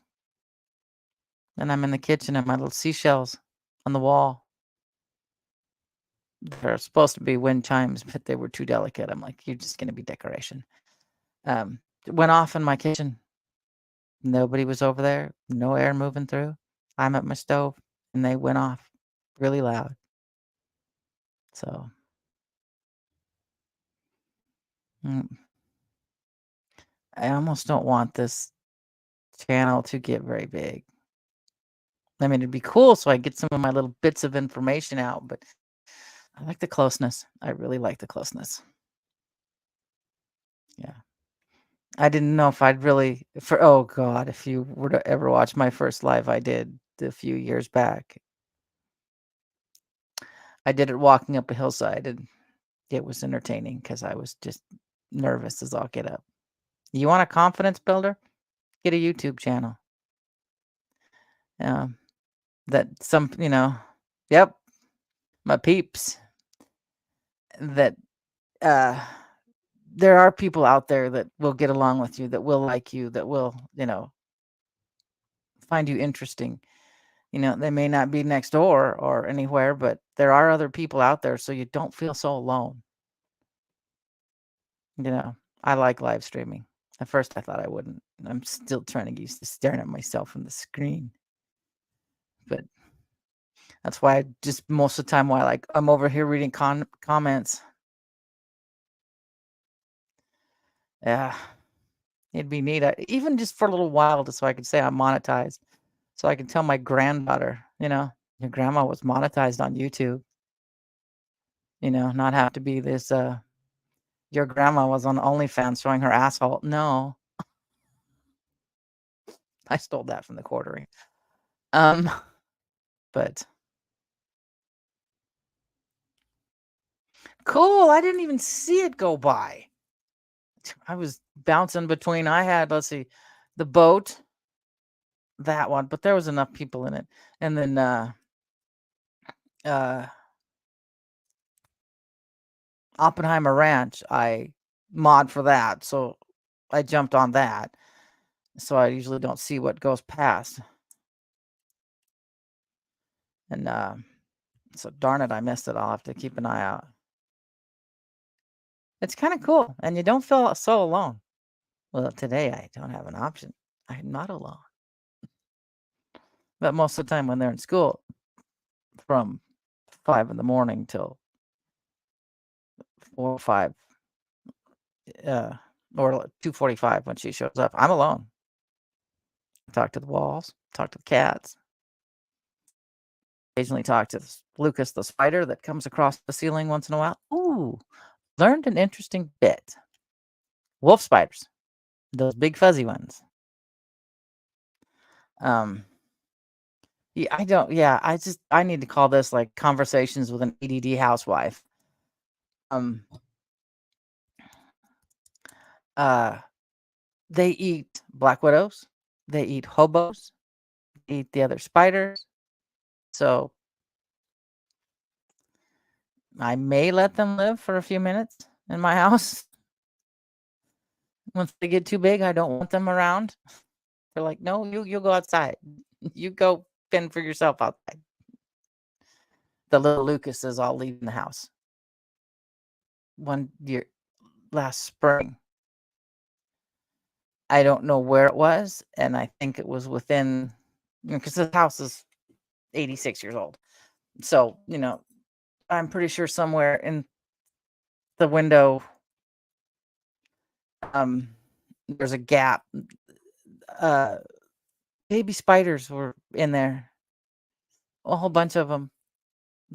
A: And I'm in the kitchen and my little seashells on the wall. They're supposed to be wind chimes, but they were too delicate. I'm like, you're just gonna be decoration. It went off in my kitchen. Nobody was over there, no air moving through. I'm at my stove and they went off really loud. So mm, I almost don't want this channel to get very big. I mean, it'd be cool so I get some of my little bits of information out, but I like the closeness. I really like the closeness. Yeah. I didn't know if I'd really oh God, if you were to ever watch my first live I did a few years back. I did it walking up a hillside and it was entertaining because I was just nervous as all get up. You want a confidence builder? Get a YouTube channel. That some, yep, my peeps. That there are people out there that will get along with you, that will like you, that will, find you interesting. They may not be next door or anywhere, but there are other people out there, so you don't feel so alone. I like live streaming. At first, I thought I wouldn't. I'm still trying to get used to staring at myself from the screen. But that's why I just most of the time while I'm over here reading comments. Yeah, it'd be neat. Even just for a little while, just so I could say I'm monetized. So I can tell my granddaughter, your grandma was monetized on YouTube. Not have to be this, your grandma was on OnlyFans showing her asshole. No, I stole that from the quartering. But cool. I didn't even see it go by. I was bouncing between. I had, let's see, the boat, that one, but there was enough people in it. And then Oppenheimer Ranch, I mod for that. So I jumped on that. So I usually don't see what goes past. And so darn it, I missed it. I'll have to keep an eye out. It's kind of cool. And you don't feel so alone. Well, today I don't have an option. I'm not alone. But most of the time when they're in school, from 5 in the morning till 4 or 5, or 2:45 when she shows up, I'm alone. Talk to the walls, talk to the cats. Occasionally talk to Lucas the spider that comes across the ceiling once in a while. Ooh, learned an interesting bit. Wolf spiders, those big fuzzy ones. Yeah, I need to call this like conversations with an ADD housewife. They eat black widows, they eat hobos, they eat the other spiders. So I may let them live for a few minutes in my house. Once they get too big, I don't want them around. They're like, no, you go outside. You go fend for yourself outside. The little Lucases all leaving the house. One year, last spring, I don't know where it was, and I think it was within, because the house is 86 years old. So, I'm pretty sure somewhere in the window, um, there's a gap. Uh, Baby spiders were in there, a whole bunch of them.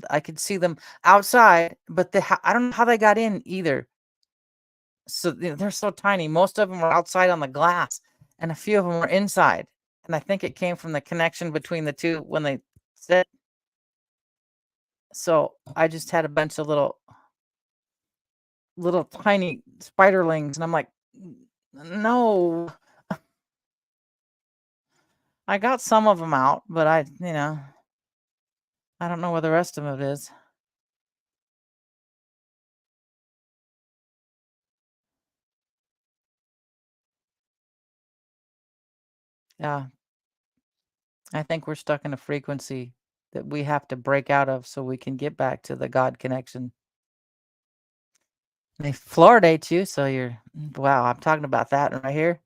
A: I could see them outside, but I don't know how they got in either. So they're so tiny. Most of them were outside on the glass, and a few of them were inside. And I think it came from the connection between the two when they sit. So I just had a bunch of little tiny spiderlings, and I'm like, no. I got some of them out, but I don't know where the rest of it is. Yeah, I think we're stuck in a frequency that we have to break out of so we can get back to the God connection. They fluoridate you, so wow, I'm talking about that right here.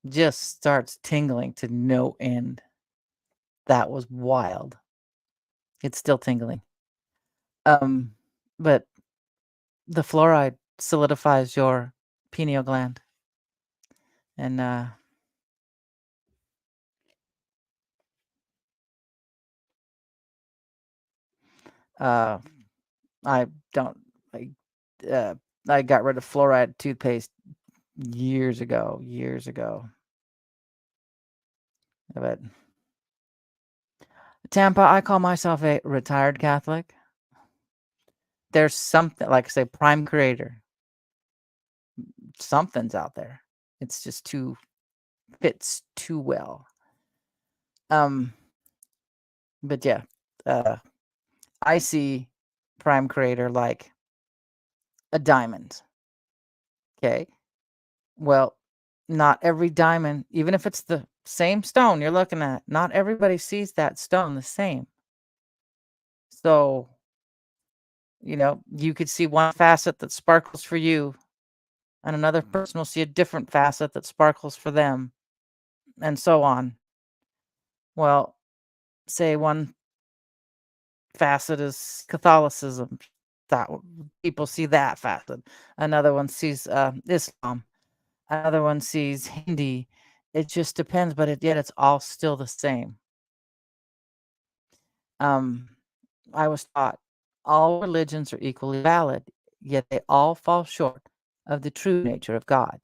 A: Just starts tingling to no end. That was wild. It's still tingling. But the fluoride solidifies your pineal gland, and uh, I don't like. I got rid of fluoride toothpaste years ago. Years ago, but Tampa, I call myself a retired Catholic. There's something, like I say, Prime Creator. Something's out there. It's just fits too well. But yeah, uh, I see Prime Creator like a diamond. Okay. Well, not every diamond, even if it's the same stone you're looking at, not everybody sees that stone the same. So, you could see one facet that sparkles for you, and another person will see a different facet that sparkles for them, and so on. Well, say one facet is Catholicism. People see that facet. Another one sees Islam. Another one sees Hindi. It just depends, but yet it's all still the same. Um, I was taught all religions are equally valid, yet they all fall short of the true nature of God.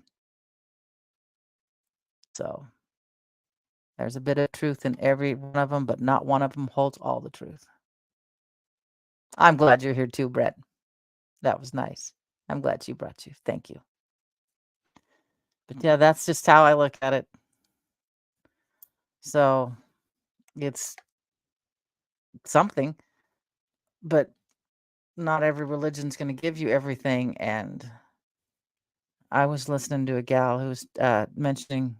A: So there's a bit of truth in every one of them, but not one of them holds all the truth. I'm glad you're here too, Brett. That was nice. I'm glad she brought you. Thank you. But yeah, that's just how I look at it. So it's something, but not every religion's going to give you everything. And I was listening to a gal who was mentioning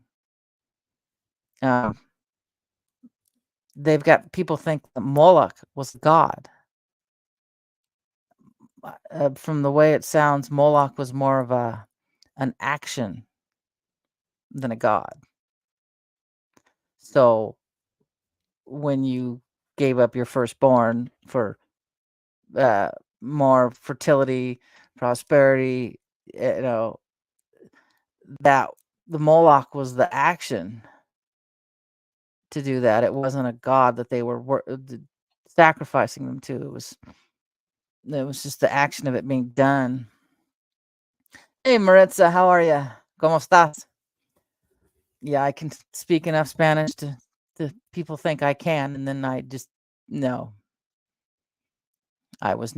A: they've got people think that Moloch was God. From the way it sounds, Moloch was more of an action than a god. So when you gave up your firstborn for more fertility, prosperity, that the Moloch was the action to do that. It wasn't a god that they were sacrificing them to. It was just the action of it being done. Hey, Maritza, how are you? ¿Cómo estás? Yeah, I can speak enough Spanish to people think I can, and then I just no.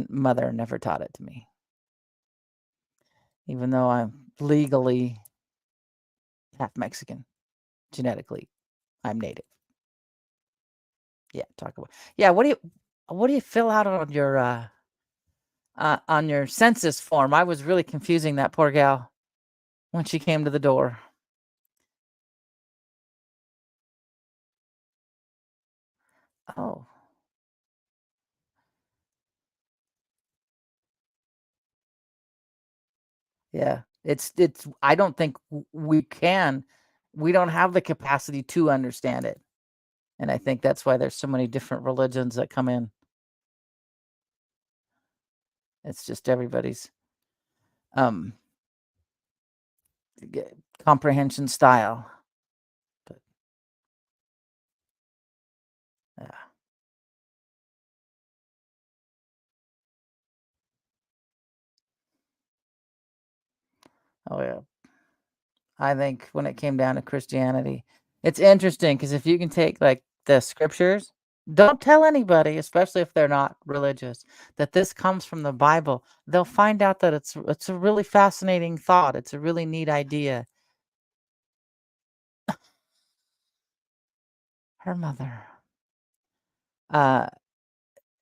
A: Mother never taught it to me. Even though I'm legally half Mexican, genetically, I'm native. Yeah, talk about. Yeah, what do you fill out on your census form? I was really confusing that poor gal when she came to the door. Oh, yeah. It's I don't think we can. We don't have the capacity to understand it. And I think that's why there's so many different religions that come in. It's just everybody's um g- comprehension style. But yeah. Oh yeah. I think when it came down to Christianity, it's interesting because if you can take like the scriptures, don't tell anybody, especially if they're not religious, that this comes from the Bible. They'll find out that it's a really fascinating thought. It's a really neat idea. Her mother. Uh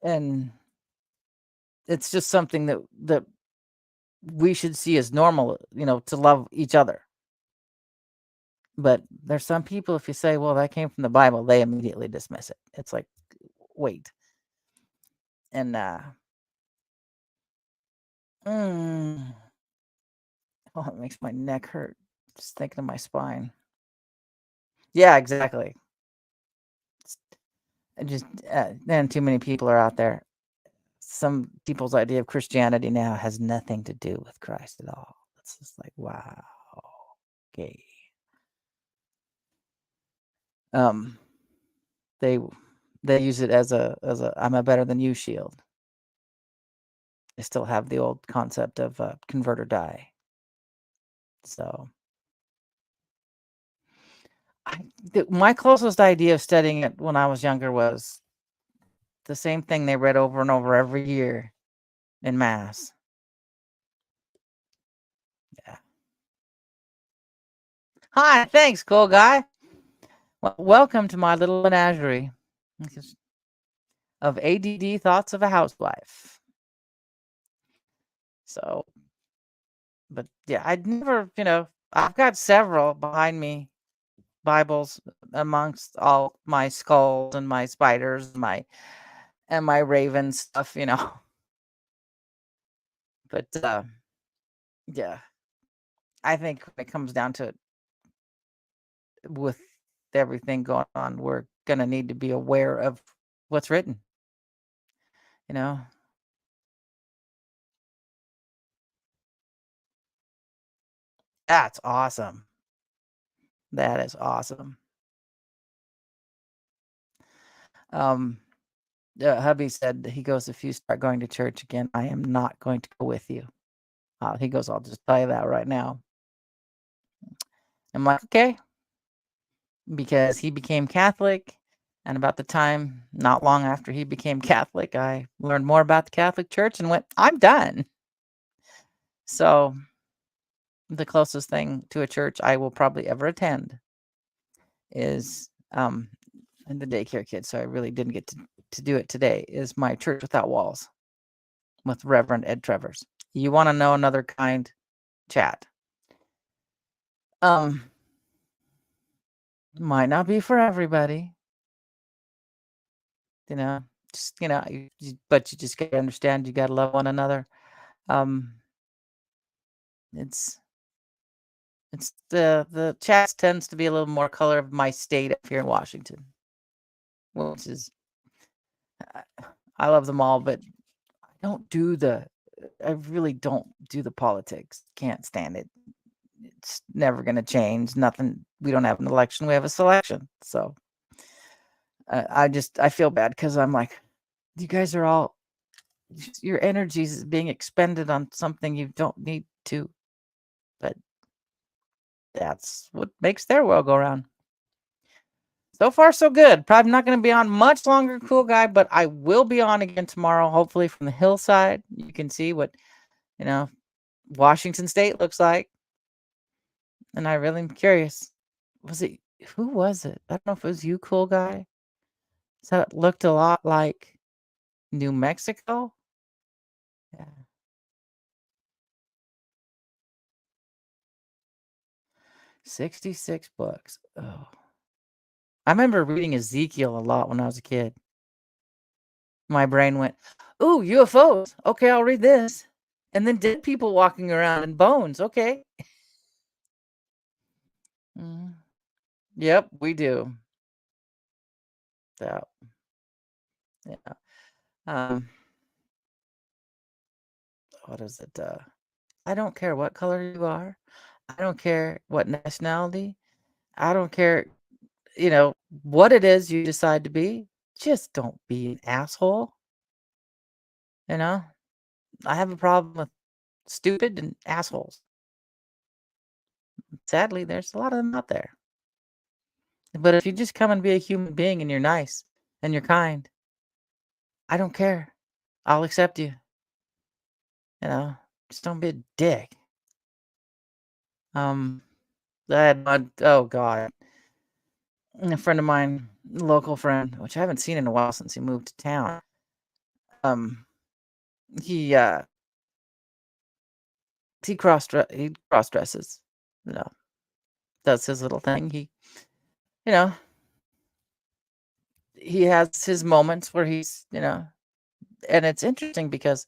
A: and it's just something that we should see as normal, to love each other. But there's some people, if you say, well, that came from the Bible, they immediately dismiss it. It's like, wait. And mm, oh, it makes my neck hurt just thinking of my spine. Yeah, exactly. It's- I just man, too many people are out there. Some people's idea of Christianity now has nothing to do with Christ at all. It's just like, wow, okay. Um, they they use it as a I'm a better than you shield. They still have the old concept of convert or die. So my closest idea of studying it when I was younger was the same thing they read over and over every year in mass. Yeah. Hi, thanks, cool guy. Well, welcome to my little menagerie of ADD thoughts of a housewife. So, but yeah, I'd never, I've got several behind me Bibles amongst all my skulls and my spiders, and my raven stuff. But yeah, I think when it comes down to it, with everything going on, we're gonna need to be aware of what's written. You know, that's awesome. That is awesome. Um, hubby said he goes, if you start going to church again, I am not going to go with you. He goes, I'll just tell you that right now. I'm like, okay, because he became Catholic. And about the time, not long after he became Catholic, I learned more about the Catholic Church and went, I'm done. So the closest thing to a church I will probably ever attend is and the daycare kid. So I really didn't get to do it today. Is my Church Without Walls with Reverend Ed Travers. You want to know another kind? Chat. Um, might not be for everybody, you know. Just but you just gotta understand. You gotta love one another. Um, it's the chat tends to be a little more color of my state up here in Washington, which is I I love them all, but I really don't do the politics. Can't stand it. It's never going to change. Nothing. We don't have an election. We have a selection. So I feel bad because I'm like, you guys are all your energy is being expended on something you don't need to. But that's what makes their world go round. So far, so good. Probably not going to be on much longer, cool guy, but I will be on again tomorrow, hopefully from the hillside. You can see what, you know, Washington State looks like. And I really am curious. Who was it? I don't know if it was you, cool guy. So it looked a lot like New Mexico. Yeah. 66 books. Oh. I remember reading Ezekiel a lot when I was a kid. My brain went, ooh, UFOs. Okay, I'll read this. And then dead people walking around and bones. Okay. Mhm. Yep, we do. Yeah. Yeah. Um, what is it? I don't care what color you are. I don't care what nationality. I don't care, what it is you decide to be. Just don't be an asshole. You know, I have a problem with stupid and assholes. Sadly, there's a lot of them out there. But if you just come and be a human being and you're nice and you're kind, I don't care. I'll accept you. You know, just don't be a dick. Um, I had one, oh God, a friend of mine, local friend, which I haven't seen in a while since he moved to town. Um, he he cross dresses, you know, does his little thing. You know, he has his moments where and it's interesting because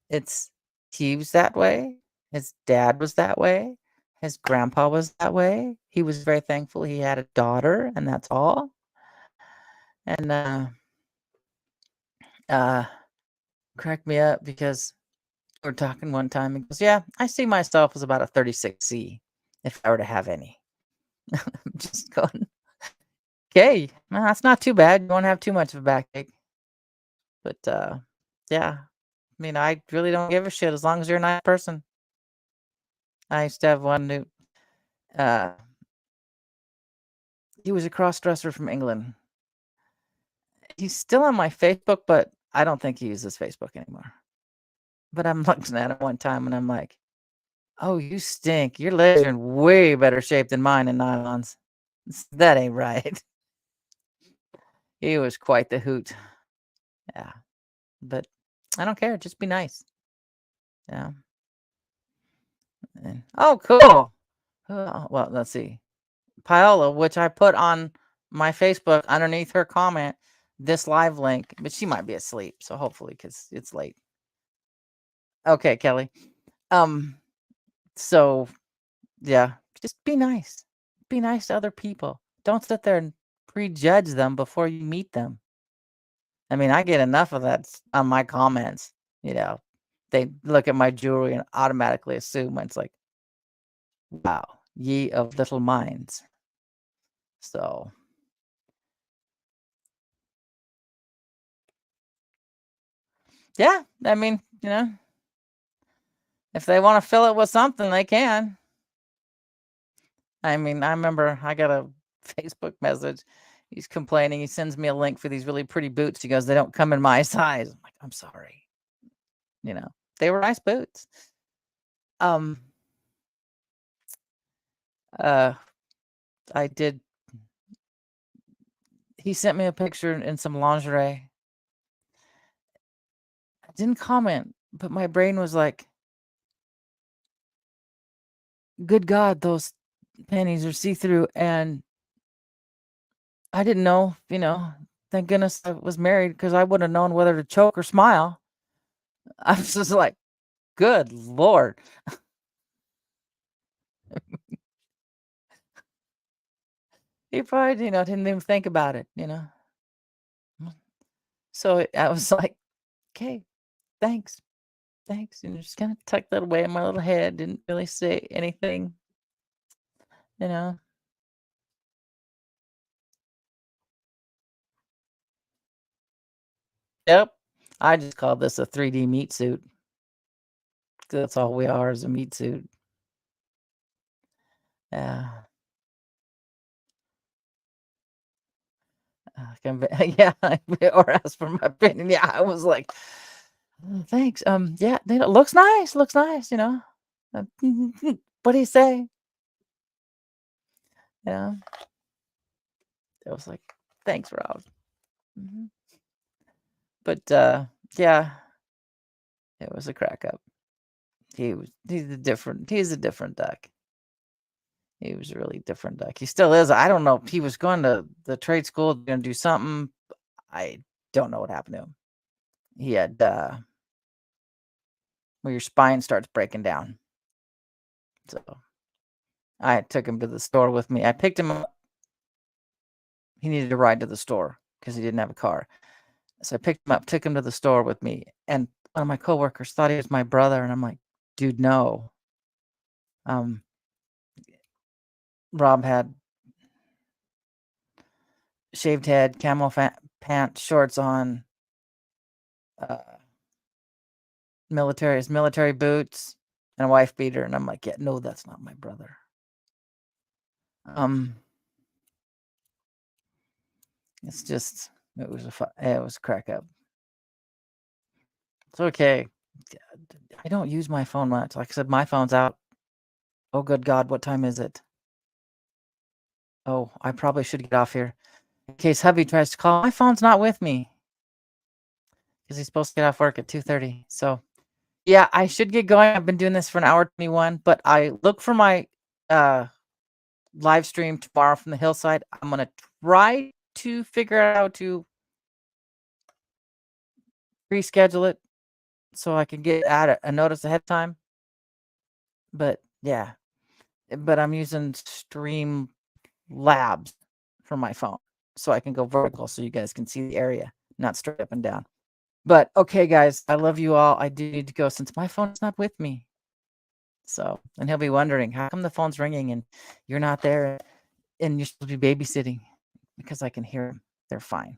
A: it's he was that way. His dad was that way. His grandpa was that way. He was very thankful he had a daughter, and that's all. And uh, cracked me up because we were talking one time. He goes, "Yeah, I see myself as about a 36C if I were to have any." I'm just going, "Okay, well, that's not too bad. You won't have too much of a backache." But yeah, I mean, I really don't give a shit as long as you're a nice person. I used to have one who uh, he was a cross dresser from England. He's still on my Facebook, but I don't think he uses Facebook anymore. But I'm looking at him one time and I'm like, "Oh, you stink. Your legs are in way better shape than mine in nylons. That ain't right." He was quite the hoot. Yeah. But I don't care. Just be nice. Yeah. Oh, cool. Well, let's see. Paola, which I put on my Facebook underneath her comment, this live link, but she might be asleep. So hopefully, because it's late. Okay, Kelly. Um, so yeah, just be nice. Be nice to other people. Don't sit there and prejudge them before you meet them. I mean, I get enough of that on my comments. You know, they look at my jewelry and automatically assume it's like, wow, ye of little minds. So yeah, I mean, if they want to fill it with something, they can. I mean, I remember I got a Facebook message. He's complaining. He sends me a link for these really pretty boots. He goes, "They don't come in my size." I'm like, "I'm sorry." They were nice boots. Um, uh, I did. He sent me a picture in some lingerie. I didn't comment, but my brain was like, "Good God, those panties are see-through," and I didn't know. Thank goodness I was married because I wouldn't have known whether to choke or smile. I was just like, "Good Lord." He probably, didn't even think about it. So I was like, "Okay, thanks, thanks," and just kind of tucked that away in my little head. Didn't really say anything, you know. Yep. I just call this a 3D meat suit. That's all we are is a meat suit. Yeah. Yeah, or ask for my opinion. Yeah, I was like, "Oh, thanks. Yeah, looks nice. Looks nice. Uh, what do you say? Yeah. I was like, thanks, Rob. Mhm. But yeah, it was a crack up. He's a different duck. He was a really different duck. He still is. I don't know if he was going to the trade school, gonna do something. I don't know what happened to him. He had where your spine starts breaking down. So I took him to the store with me. I picked him up. He needed a ride to the store because he didn't have a car. So I picked him up, took him to the store with me. And one of my coworkers thought he was my brother. And I'm like, dude, no. Rob had shaved head, camo pants, shorts on, military boots, and a wife beater. And I'm like, yeah, no, that's not my brother. It's just, it was a crack up. It's okay. I don't use my phone much. Like I said, my phone's out. Oh, good God, what time is it? Oh, I probably should get off here. In case hubby tries to call, my phone's not with me. Because he's supposed to get off work at 2:30. So, yeah, I should get going. I've been doing this for an hour 21, but I look for my live stream tomorrow from the hillside. I'm going to try to figure out how to reschedule it so I can get out a notice ahead of time. But yeah, but I'm using Stream Labs for my phone so I can go vertical so you guys can see the area, not straight up and down. But okay, guys, I love you all. I do need to go since my phone's not with me. So, and he'll be wondering, how come the phone's ringing and you're not there and you're supposed to be babysitting? Because I can hear them. They're fine.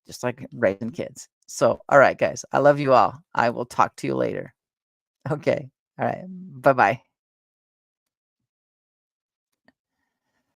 A: Just like raising kids. So, all right, guys, I love you all. I will talk to you later. Okay. All right. Bye-bye.